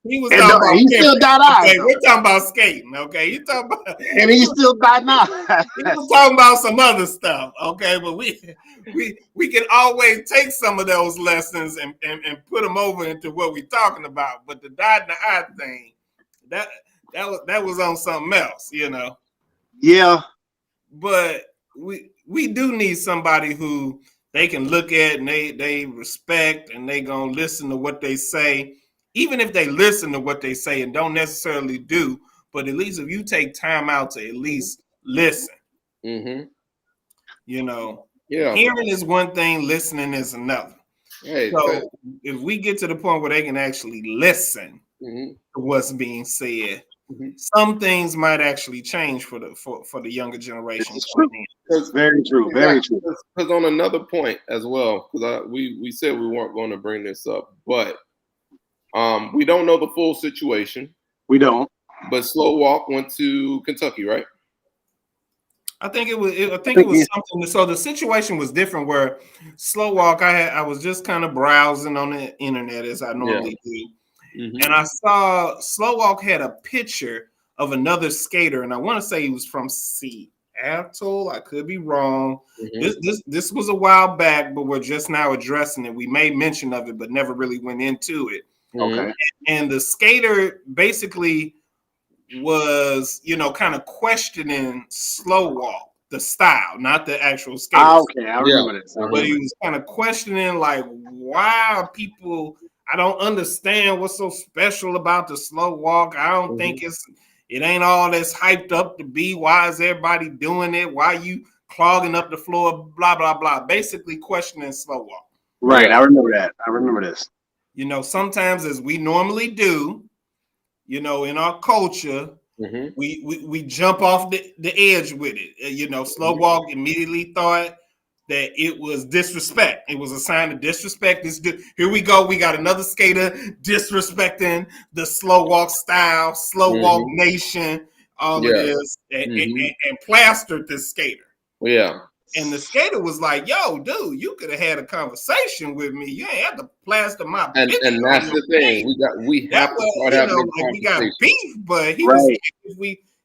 he was talking about. He still got eyes. Okay, we're talking about skating. Okay, you talking about, and he still got eyes. He was talking about some other stuff. Okay, but we can always take some of those lessons and put them over into what we're talking about. But the dot in the eye thing, that was on something else, you know. Yeah, but we do need somebody who they can look at and they respect and they gonna listen to what they say, even if they listen to what they say and don't necessarily do. But at least if you take time out to at least listen, you know, hearing is one thing, listening is another. So if we get to the point where they can actually listen to what's being said, some things might actually change for the younger generation. Very true. Very true. Because on another point as well, because we said we weren't going to bring this up, but we don't know the full situation. We don't. But Slow Walk went to Kentucky, right? I think it was something. So the situation was different. Where Slow Walk, I was just kind of browsing on the internet as I normally do. And I saw Slow Walk had a picture of another skater, and I want to say he was from Seattle. I could be wrong. This was a while back, but we're just now addressing it. We made mention of it, but never really went into it. Okay. And the skater basically was, you know, kind of questioning Slow Walk, the style, not the actual skater. Okay, I remember that. But he was kind of questioning, like, why are people? I don't understand what's so special about the Slow Walk. I don't think it ain't all that's hyped up to be. Why is everybody doing it? Why are you clogging up the floor? Blah, blah, blah. Basically questioning Slow Walk. Right. I remember that. I remember this. You know, sometimes as we normally do, you know, in our culture, we jump off the edge with it. You know, Slow Walk immediately thought that it was disrespect. It was a sign of disrespect. Here we go. We got another skater disrespecting the Slow Walk style, Slow Walk Nation, all of this, and plastered this skater. Yeah. And the skater was like, yo, dude, you could have had a conversation with me. You ain't have to plaster my and that's the thing. We have to start having like we got beef, but he was saying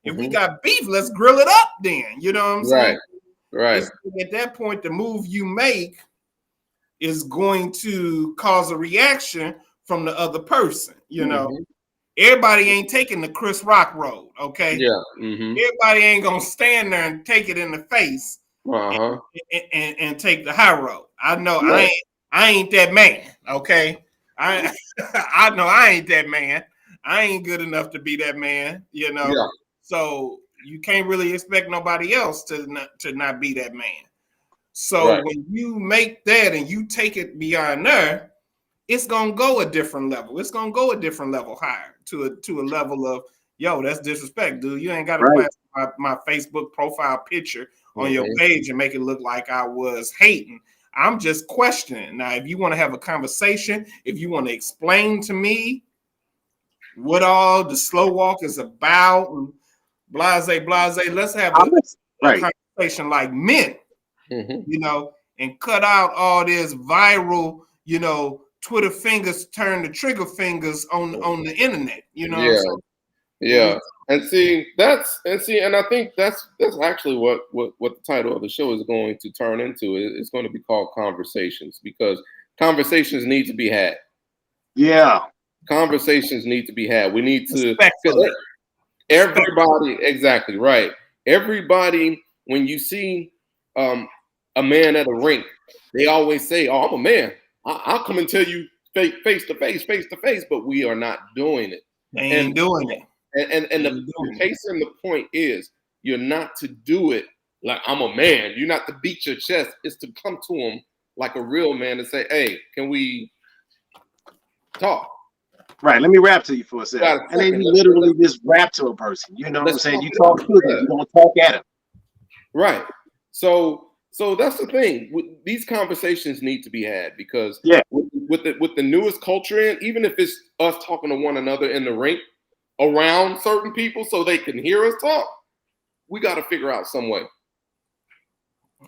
if we got beef, let's grill it up then. You know what I'm saying? Right. At that point, the move you make is going to cause a reaction from the other person. You know, everybody ain't taking the Chris Rock road, okay? Yeah. Everybody ain't gonna stand there and take it in the face and take the high road. I know I ain't that man, okay? I know I ain't that man. I ain't good enough to be that man, you know. Yeah. So you can't really expect nobody else to not be that man. So when you make that and you take it beyond there, it's gonna go a different level. It's gonna go a different level higher to a level of, yo, that's disrespect, dude. You ain't got to plaster my Facebook profile picture on your page and make it look like I was hating. I'm just questioning. Now, if you want to have a conversation, if you want to explain to me what all the Slow Walk is about, and blase, let's have a conversation like men, you know, and cut out all this viral, you know, Twitter fingers turn to trigger fingers on the internet. You know Yeah. what I'm saying? Yeah. And I think that's actually what the title of the show is going to turn into. It's going to be called Conversations, because conversations need to be had. Yeah. Conversations need to be had. We need to Respectfully. everybody, exactly right. Everybody, when you see a man at a rink, they always say, "Oh, I'm a man. I'll come and tell you face to face," but we are not doing it. They ain't doing it. And the case and the point is, you're not to do it like I'm a man. You're not to beat your chest. It's to come to him like a real man and say, "Hey, can we talk?" Right. Let me rap to you for a second. And then you literally just rap to a person. You know what I'm saying? You talk to them. You don't talk at them. Right. So that's the thing. These conversations need to be had, because with the newest culture in, even if it's us talking to one another in the rink around certain people so they can hear us talk, we got to figure out some way.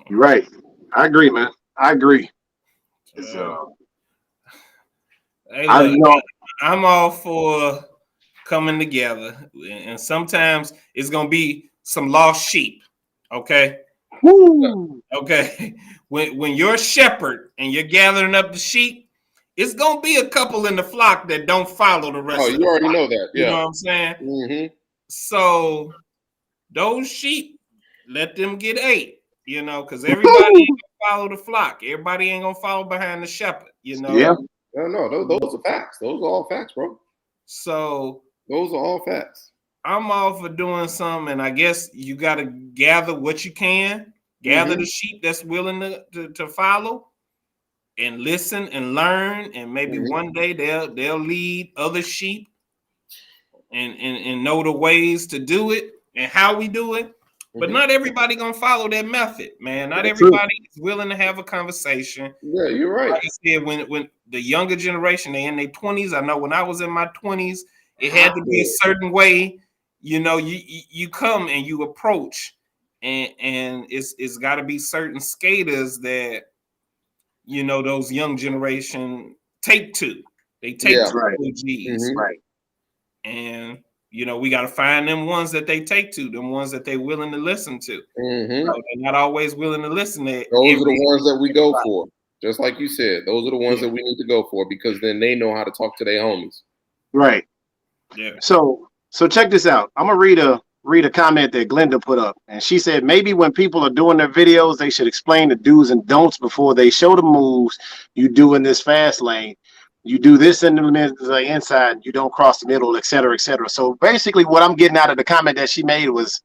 You're right. I agree, man. I agree. Hey, look, I'm all for coming together, and sometimes it's gonna be some lost sheep. Okay. Woo. Okay. When you're a shepherd and you're gathering up the sheep, it's gonna be a couple in the flock that don't follow the rest. Oh, of you already know that. Yeah. You know what I'm saying? Mm-hmm. So those sheep, let them get ate. You know, because everybody ain't gonna follow the flock. Everybody ain't gonna follow behind the shepherd. You know. Yeah. No, those are facts. Those are all facts, bro. So those are all facts. I'm all for doing something, and I guess you got to gather what you can, gather the sheep that's willing to follow, and listen and learn, and maybe one day they'll lead other sheep and know the ways to do it and how we do it. But not everybody gonna follow that method, man. Not everybody is willing to have a conversation. Yeah, you're right. Like I said, when the younger generation, they in their 20s. I know when I was in my 20s, it had to be a certain way. You know, you come and you approach, and it's got to be certain skaters that, you know, those young generation take to. They take to OGs, right? And you know, we got to find them ones that they take to, them ones that they're willing to listen to. You know, they're not always willing to listen to. Those are the ones that we go for. Just like you said, those are the ones that we need to go for, because then they know how to talk to their homies. Right. Yeah. So check this out. I'm gonna read a comment that Glenda put up, and she said maybe when people are doing their videos, they should explain the do's and don'ts before they show the moves you do in this fast lane. You do this in the inside, you don't cross the middle, et cetera, et cetera. So basically, what I'm getting out of the comment that she made was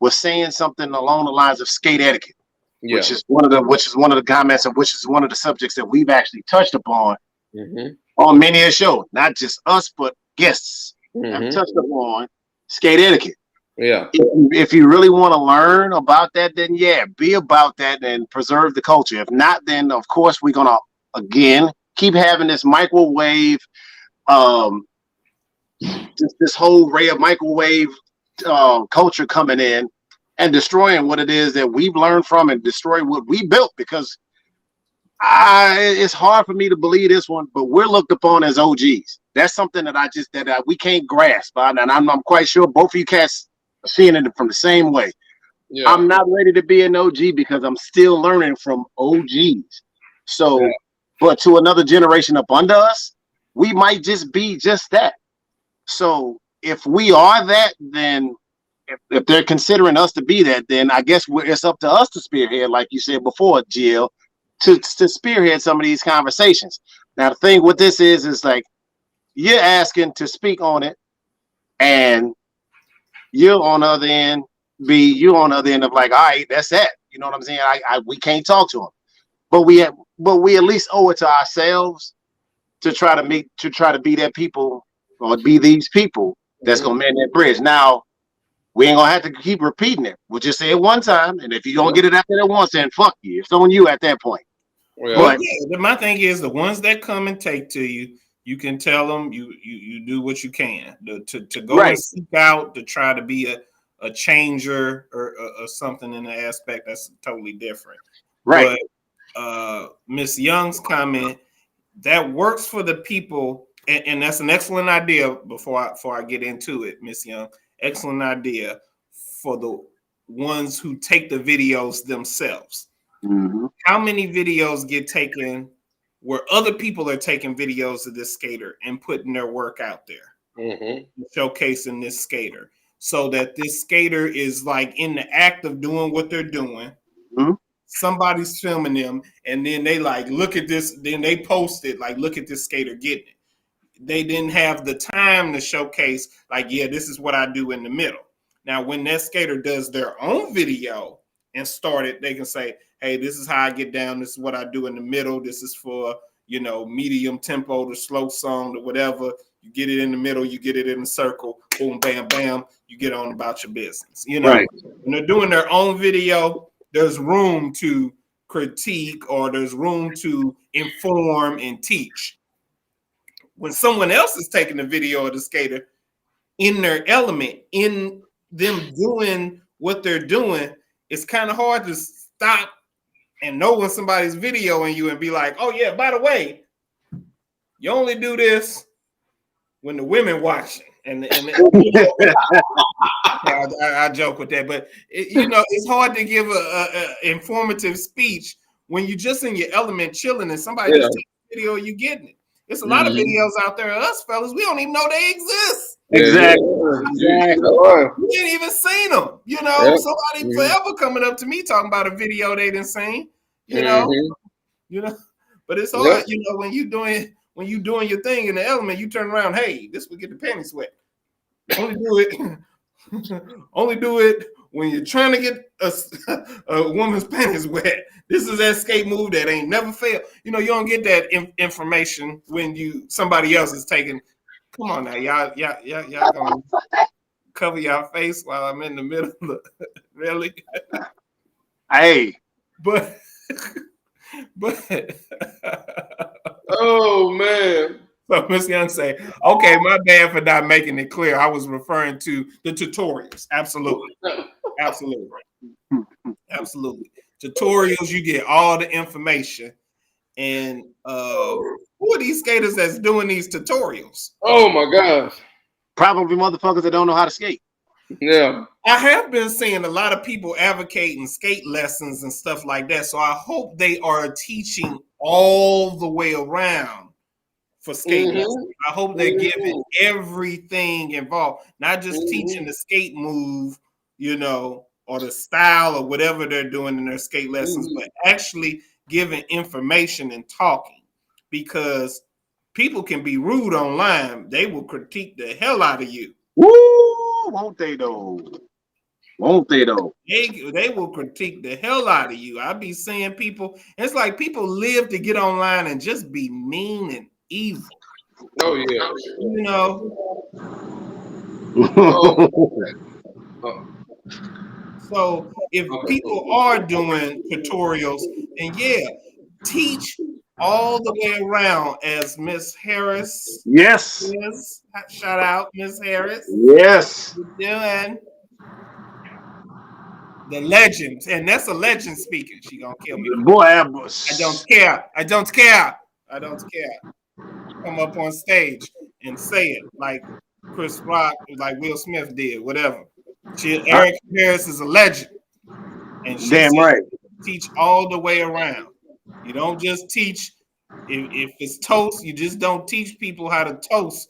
saying something along the lines of skate etiquette, which is one of the comments, of which is one of the subjects that we've actually touched upon on many a show, not just us, but guests have touched upon skate etiquette. Yeah. If you really want to learn about that, then be about that and preserve the culture. If not, then of course we're gonna again keep having this microwave, this whole array of microwave culture coming in and destroying what it is that we've learned from, and destroy what we built. Because it's hard for me to believe this one, but we're looked upon as OGs. That's something that we can't grasp, and I'm quite sure both of you cats are seeing it from the same way. Yeah. I'm not ready to be an OG because I'm still learning from OGs. So, but to another generation up under us, we might just be just that. So if we are that, then if they're considering us to be that, then I guess it's up to us to spearhead, like you said before, Jill, to spearhead some of these conversations. Now, the thing with this is like you're asking to speak on it, and you're on the other end. You're on the other end of like, all right, that's that. You know what I'm saying? We can't talk to them, but we at least owe it to ourselves to try to be that people, or be these people that's gonna mend that bridge. Now, we ain't gonna have to keep repeating it. We'll just say it one time, and if you don't get it after that once, then fuck you. It's on you at that point. But my thing is, the ones that come and take to you, you can tell them you do what you can to go and seek out to try to be a changer or something in the aspect that's totally different. Right. But Miss Young's comment, that works for the people, and that's an excellent idea. Before I get into it, Miss Young, excellent idea for the ones who take the videos themselves. Mm-hmm. How many videos get taken where other people are taking videos of this skater and putting their work out there, showcasing this skater, so that this skater is like in the act of doing what they're doing. Mm-hmm. Somebody's filming them, and then they like, look at this. Then they post it like, look at this skater getting it. They didn't have the time to showcase like, yeah, this is what I do in the middle. Now, when that skater does their own video and start it, they can say, hey, this is how I get down. This is what I do in the middle. This is for, medium tempo, the slow song, or whatever. You get it in the middle, you get it in the circle, boom, bam, bam, you get on about your business. Right. When they're doing their own video, there's room to critique or there's room to inform and teach. When someone else is taking the video of the skater in their element, in them doing what they're doing, it's kind of hard to stop and know when somebody's videoing you and be like, oh yeah, by the way, you only do this when the women watching. And I joke with that, but it's hard to give a informative speech when you're just in your element chilling and somebody just takes a video, you getting it. There's a lot of videos out there of us fellas, we don't even know they exist. Exactly. We ain't even seen them. Somebody forever coming up to me talking about a video they didn't seen. But it's hard. When you doing your thing in the element, you turn around. Hey, this would get the panties wet. Only do it when you're trying to get a woman's panties wet. This is that skate move that ain't never failed. You don't get that information when somebody else is taking. Come on now, y'all gonna cover y'all face while I'm in the middle of really? Hey, but oh man. So Miss Young say, okay, my bad for not making it clear. I was referring to the tutorials. Absolutely. Tutorials, you get all the information. And who are these skaters that's doing these tutorials? Oh my gosh. Probably motherfuckers that don't know how to skate. Yeah. I have been seeing a lot of people advocating skate lessons and stuff like that. So I hope they are teaching all the way around for skate lessons. I hope they're giving everything involved, not just teaching the skate move, or the style or whatever they're doing in their skate lessons, but actually giving information and talking, because people can be rude online. They will critique the hell out of you. Woo! Won't they though? They will critique the hell out of you. I be seeing people. It's like people live to get online and just be mean and evil. Oh yeah. So if people are doing tutorials, then teach all the way around, as Miss Harris. Yes. Is. Shout out, Miss Harris. Yes. You're doing the legends, and that's a legend speaking. She gonna kill me. Boy, I don't care. Come up on stage and say it like Chris Rock, like Will Smith did, whatever. Eric Harris is a legend, and she damn right. Teach all the way around. You don't just teach if it's toast. You just don't teach people how to toast.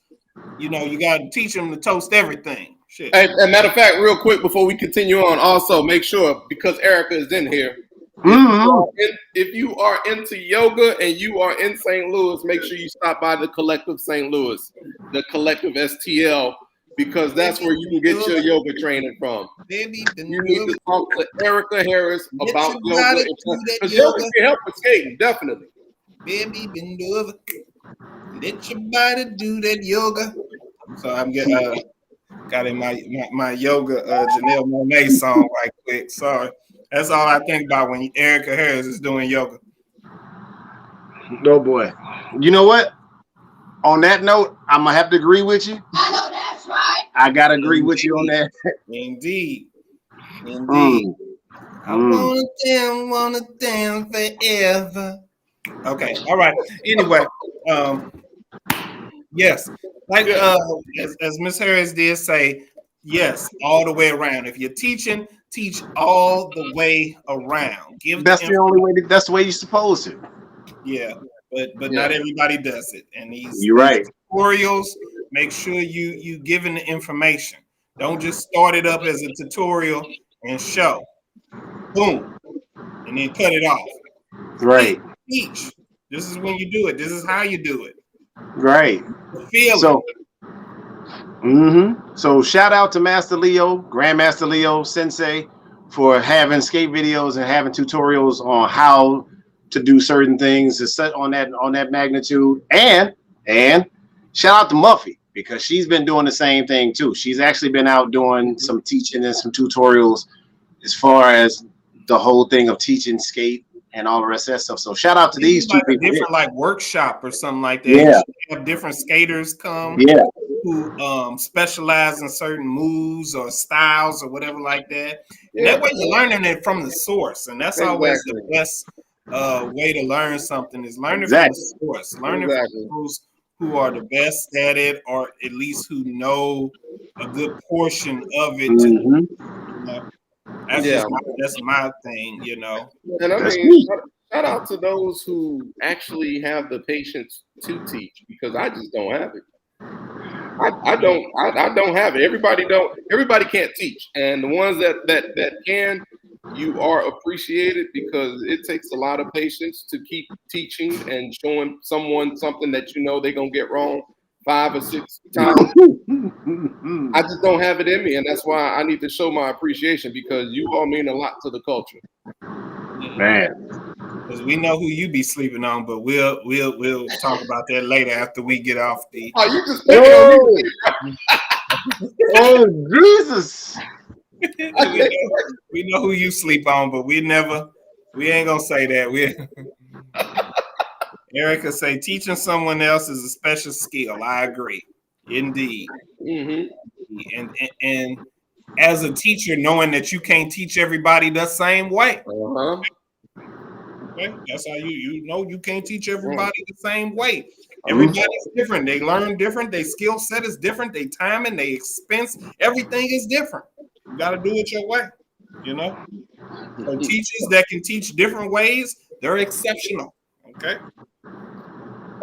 You got to teach them to toast everything. Shit. Hey, and matter of fact, real quick before we continue on, also make sure, because Erica is in here, if you are into yoga and you are in St. Louis, make sure you stop by the Collective St. Louis, the Collective STL, because that's where you can get your yoga training from. You need to talk to Erica Harris about yoga, because yoga can help with skating, definitely. Baby, bend over. Let your body do that yoga. So I'm getting got in my yoga Janelle Monáe song right quick. Sorry. That's all I think about when Erica Harris is doing yoga. No boy. You know what? On that note, I'm gonna have to agree with you. I know that's right. I gotta agree with you on that. Indeed. I wanna dance forever. Okay. All right. Anyway, yes, like as Miss Harris did say, yes, all the way around. If you're teaching, teach all the way around. Give the That's the only information. way. That's the way you're supposed to. Yeah, but Yeah. not everybody does it. And You're these right. tutorials, make sure you giving the information. Don't just start it up as a tutorial and show. Boom, and then cut it off. Right. Teach. This is when you do it. This is how you do it. Right. Feel So, it. so shout out to Master Leo, Grandmaster Leo Sensei, for having skate videos and having tutorials on how to do certain things to set on that magnitude. And shout out to Muffy, because she's been doing the same thing too. She's actually been out doing some teaching and some tutorials as far as the whole thing of teaching skate and all the rest of that stuff. So shout out to Maybe these two like a people. different like workshop or something like that. Yeah. You should have different skaters come Yeah. who specialize in certain moves or styles or whatever like that. And Yeah. that way you're learning it from the source. And that's always the Exactly. best way to learn something is learn it Exactly. from the source. Learn it Exactly. from those who are the best at it, or at least who know a good portion of it. Mhm. You know? Yeah. That's my thing, you know. And I That's mean, me. shout out to those who actually have the patience to teach, because I just don't have it. I don't have it. Everybody can't teach. And the ones that can, you are appreciated, because it takes a lot of patience to keep teaching and showing someone something that you know they're gonna get wrong 5 or 6 times. I just don't have it in me, and that's why I need to show my appreciation, because you all mean a lot to the culture. Man. Because we know who you be sleeping on, but we'll talk about that later after we get off the. Oh, you just picking on me. Oh, Jesus. we know who you sleep on, but we ain't gonna say that. Erica say teaching someone else is a special skill. I agree, indeed. Mm-hmm. And as a teacher, knowing that you can't teach everybody the same way. Uh-huh. Okay? That's how you know you can't teach everybody the same way. Everybody's different. They learn different. Their skill set is different. Their timing, their expense, everything is different. You got to do it your way, you know. So teachers that can teach different ways, they're exceptional. Okay.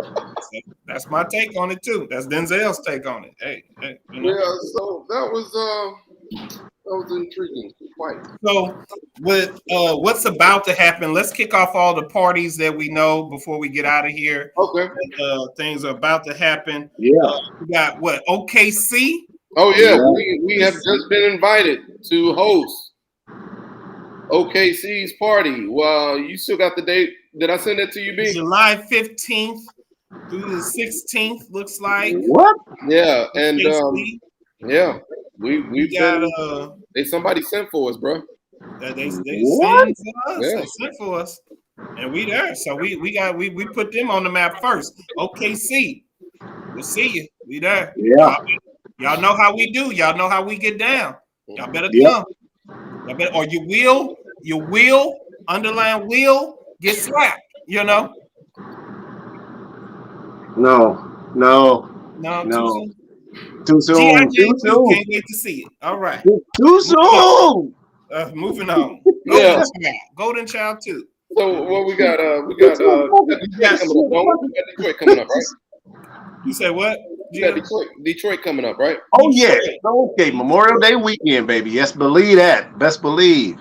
So that's my take on it too. That's Denzel's take on it. Hey, you know. Yeah. So that was intriguing. Quite. So with what's about to happen, let's kick off all the parties that we know before we get out of here. Okay. Things are about to happen. Yeah. We got what, OKC? Oh yeah, we have just been invited to host OKC's party. Well, you still got the date. Did I send it to you, B? July 15th through the 16th, looks like. What? Yeah, and OKC. yeah, we got somebody sent for us, bro. they What? sent for us. Yeah. They sent for us, and we there. So we put them on the map first. OKC, we'll see you. We there. Yeah. Y'all know how we do. Y'all know how we get down. Y'all better Yep. come. Y'all better, or you will underline will get slapped. You know. No. Too soon. Too soon. Can't wait to see it. All right. Too soon. Moving on. Yeah. Golden Child 2. So what we got Detroit coming up, right? You say what? You got Detroit coming up, right? Oh yeah. Okay. Memorial Day weekend, baby. Yes, believe that. Best believe.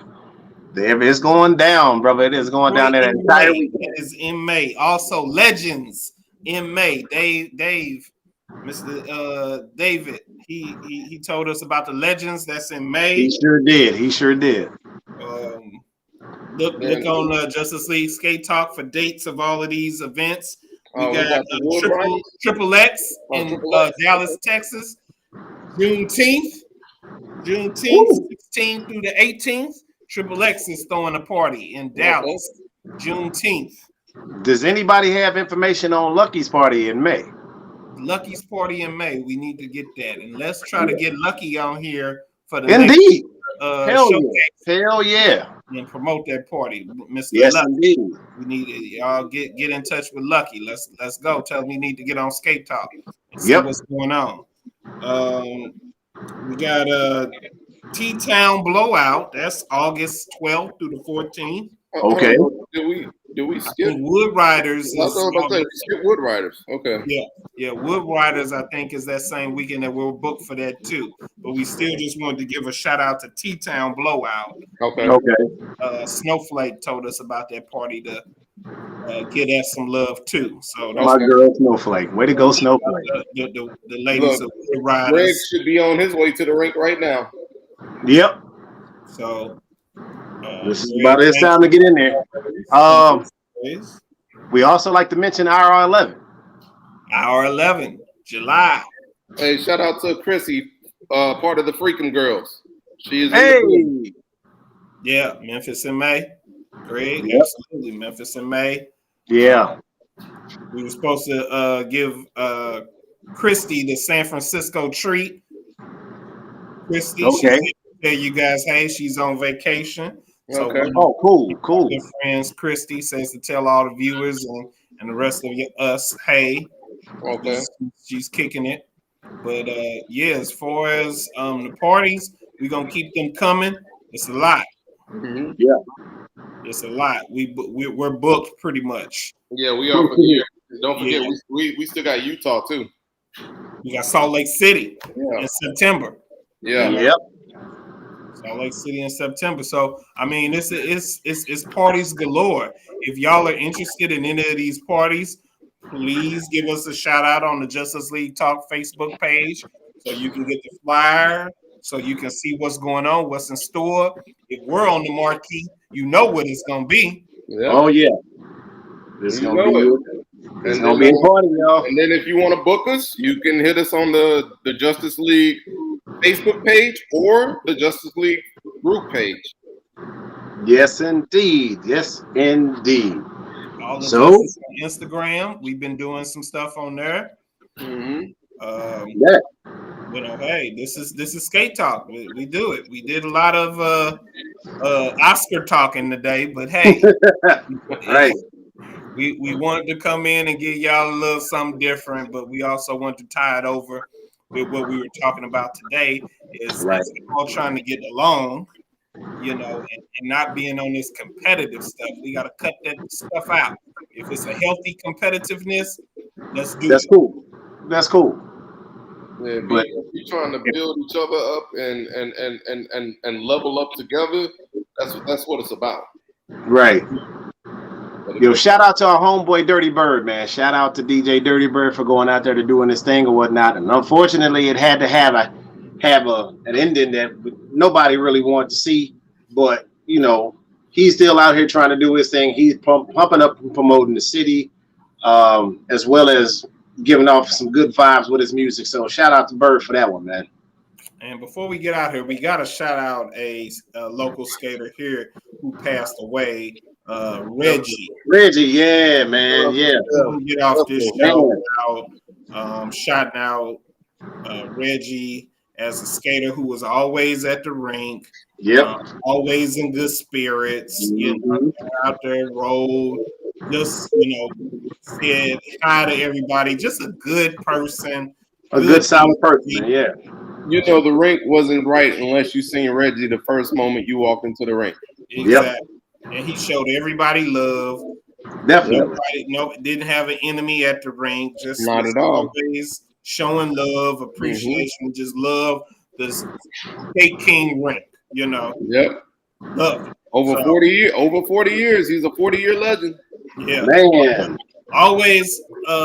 It's going down, brother. It is going down that entire weekend. It is in May. Also, Legends in May. Dave, Mr. David, he told us about the Legends that's in May. He sure did. Look on Justice League Skate Talk for dates of all of these events. We got Triple X in Dallas, Texas, Juneteenth, 16th through the 18th. Triple X is throwing a party in Dallas, Juneteenth. Does anybody have information on Lucky's party in May? Lucky's party in May. We need to get that, and let's try to get Lucky on here for the Indeed. next Hell showcase. yeah. Hell yeah. and promote that party, Mr. Yes, Lucky. indeed. We need y'all get in touch with Lucky. Let's go. Tell him we need to get on Skate Talk and see Yep. what's going on. We got a T-Town Blowout. That's August 12th through the 14th. Okay. Did we I skip? think Wood Riders I was is about to say, we skip Wood Riders. Okay. yeah. Wood Riders, I think, is that same weekend that we're booked for that too. But we still just wanted to give a shout out to T-Town Blowout. Okay. Snowflake told us about that party to get us some love too. So that's My girl Snowflake. Way to go, Snowflake. the ladies Look, of Wood Greg Riders. should be on his way to the rink right now. Yep. So This is about it's time to get in there. We also like to mention Hour 11. Hour 11, July. Hey, shout out to Chrissy, part of the Freakin' Girls. She is. Hey. Yeah, Memphis in May. Greg, Yep. absolutely. Memphis in May. Yeah. We were supposed to give Christy the San Francisco treat. Christy, Okay. she tell you guys, hey, she's on vacation. So Okay. Oh, cool. Good friends, Christy says to tell all the viewers and the rest of us, hey, Okay. she's kicking it. But yeah, as far as the parties, we're gonna keep them coming. It's a lot. Mm-hmm. Yeah. It's a lot. We're booked pretty much. Yeah, we are for the year. Don't forget, Yeah. we still got Utah too. We got Salt Lake City in September. Yeah. Yep. Salt Lake City in September. So I mean, it's parties galore. If y'all are interested in any of these parties, please give us a shout out on the Justice League Talk Facebook page so you can get the flyer, so you can see what's going on, what's in store. If we're on the marquee, you know what it's gonna be. Yeah. Oh yeah. It's You gonna know be And gonna then, be a party, y'all. And then if you want to book us, you can hit us on the Justice League Facebook page or the Justice League group page. Yes, indeed. Yes, indeed. All the So Justice on Instagram, we've been doing some stuff on there. Mm-hmm. yeah. You know, hey, this is Skate Talk. We do it. We did a lot of Oscar talking today, but hey, Right. we wanted to come in and give y'all a little something different, but we also want to tie it over with what we were talking about today. Is all trying to get along, you know, and not being on this competitive stuff. We got to cut that stuff out. If it's a healthy competitiveness, let's do That's it. cool. That's cool. Yeah, But you're trying to build each other up and level up together. That's what it's about. right. Yo, shout out to our homeboy Dirty Bird, man. Shout out to DJ Dirty Bird for going out there to doing this thing or whatnot. And unfortunately, it had to have an ending that nobody really wanted to see. But you know, he's still out here trying to do his thing. He's pumping up and promoting the city, as well as giving off some good vibes with his music. So shout out to Bird for that one, man. And before we get out here, we got to shout out a local skater here who passed away, Reggie. Reggie, yeah, man, yeah. Get off this show without shouting out Reggie as a skater who was always at the rink. Yep. Always in good spirits. Out there, rolled. Just, said hi to everybody. Just a good person. A good solid person, yeah. You know the rink wasn't right unless you seen Reggie the first moment you walked into the rink. Exactly. Yep. And he showed everybody love. Definitely. Didn't have an enemy at the rink. Just not at all. Always showing love, appreciation, just love this Skate King rink. Yep. Love. Over 40 years. He's a 40-year legend. Yeah. Man. Always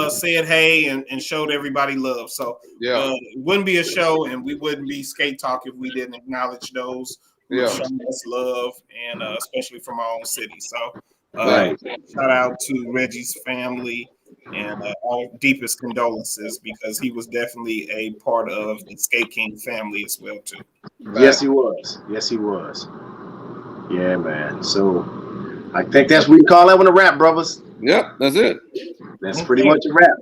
said hey and showed everybody love. So it wouldn't be a show and we wouldn't be Skate Talk if we didn't acknowledge those who showing us love, and especially from our own city. So shout out to Reggie's family and our deepest condolences, because he was definitely a part of the Skate King family as well too. Yes, he was. Yes, he was. Yeah, man. So I think we call that one a wrap, brothers. Yep, that's it. That's pretty much a wrap.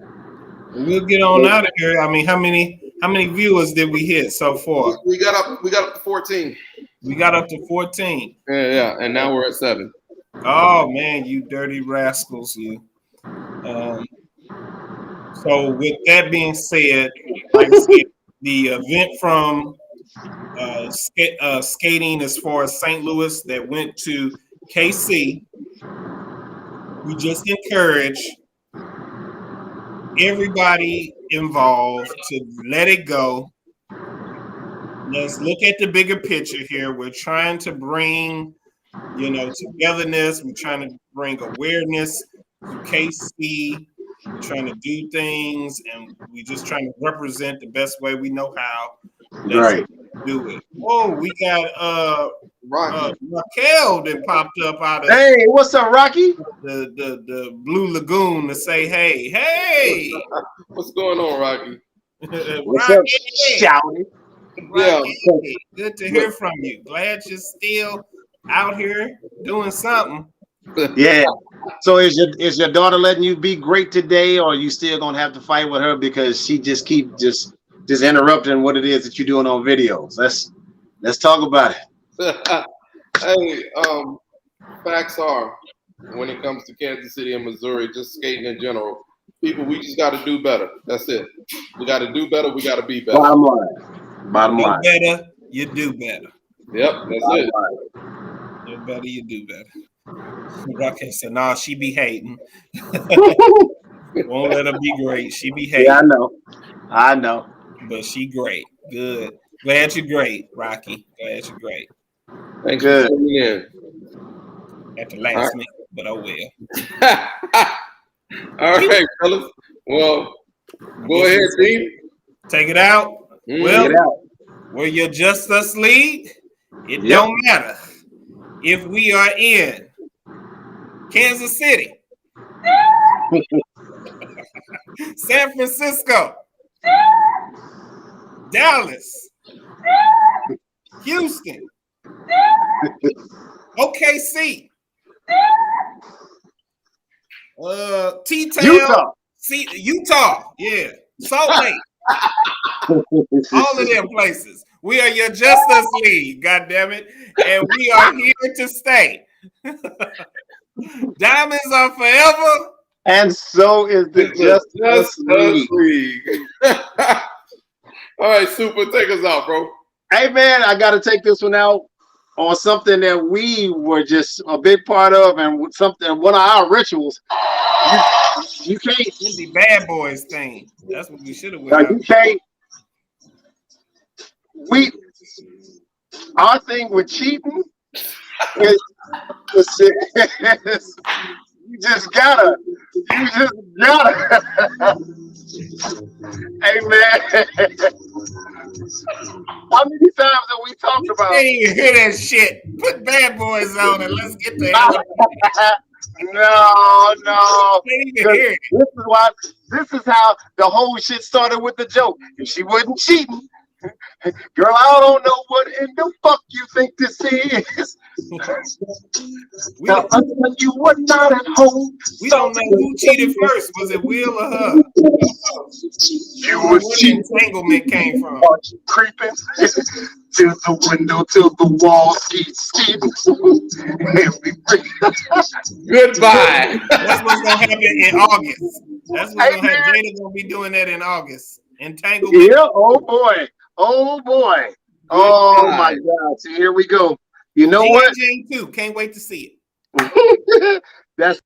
We'll get on out of here. I mean, how many viewers did we hit so far? We got up to 14. We got up to 14. Yeah, and now we're at 7. Oh man, you dirty rascals, you. So with that being said, like I said, the event from skating as far as St. Louis that went to KC, we just encourage everybody involved to let it go. Let's look at the bigger picture here. We're trying to bring, togetherness. We're trying to bring awareness to KC. We're trying to do things, and we're just trying to represent the best way we know how. Let's do it. Oh, we got Raquel that popped up out of what's up, Rocky? The Blue Lagoon to say hey. What's going on, Rocky? What's up, shouting? Yeah, good to hear from you. Glad you're still out here doing something. Yeah. So is your daughter letting you be great today, or are you still gonna have to fight with her because she just keep just interrupting what it is that you're doing on videos? Let's talk about it. Hey, facts are, when it comes to Kansas City and Missouri, just skating in general, people, we just got to do better. That's it. We got to do better. We got to be better. Bottom line. Better, you do better. Yep, that's it. You better, you do better. Rocky said, "Nah, she be hating. Won't let her be great. She be hating." Yeah, I know. But she great. Good. Glad you're great, Rocky. Glad you're great. Thanks for tuning in. At the last minute, but oh well. All right, fellas. Well, go ahead, Dean. Take it out. Well, we're your Just Us League. It don't matter if we are in Kansas City, San Francisco, Dallas, Houston, OKC, T-Town, Utah, yeah, Salt Lake, all of them places. We are your Just Us League, goddammit, and we are here to stay. Diamonds are forever, and so is the Just Us League. All right, Super, take us out, bro. Hey, man, I got to take this one out on something that we were just a big part of, and one of our rituals. You can't. It's the bad boys thing. That's what we should have went out. You can't. Our thing with cheating is you just gotta. Hey, man. How many times have we talked about? You can't even hear that shit. Put Bad Boys on and let's get the hell out. No. This is how the whole shit started with the joke. If she wasn't cheating, girl, I don't know what in the fuck you think this is. You were not at home. We don't know who cheated first. Was it Will or her? You were cheating. Where the entanglement came from? Creeping to the window, to the wall, skeet. Goodbye. That's what's gonna happen in August. That's what's gonna happen. Jada's gonna be doing that in August. Entanglement. Yeah. Oh boy. Oh my God. See, here we go. You know what? Jane too. Can't wait to see it. That's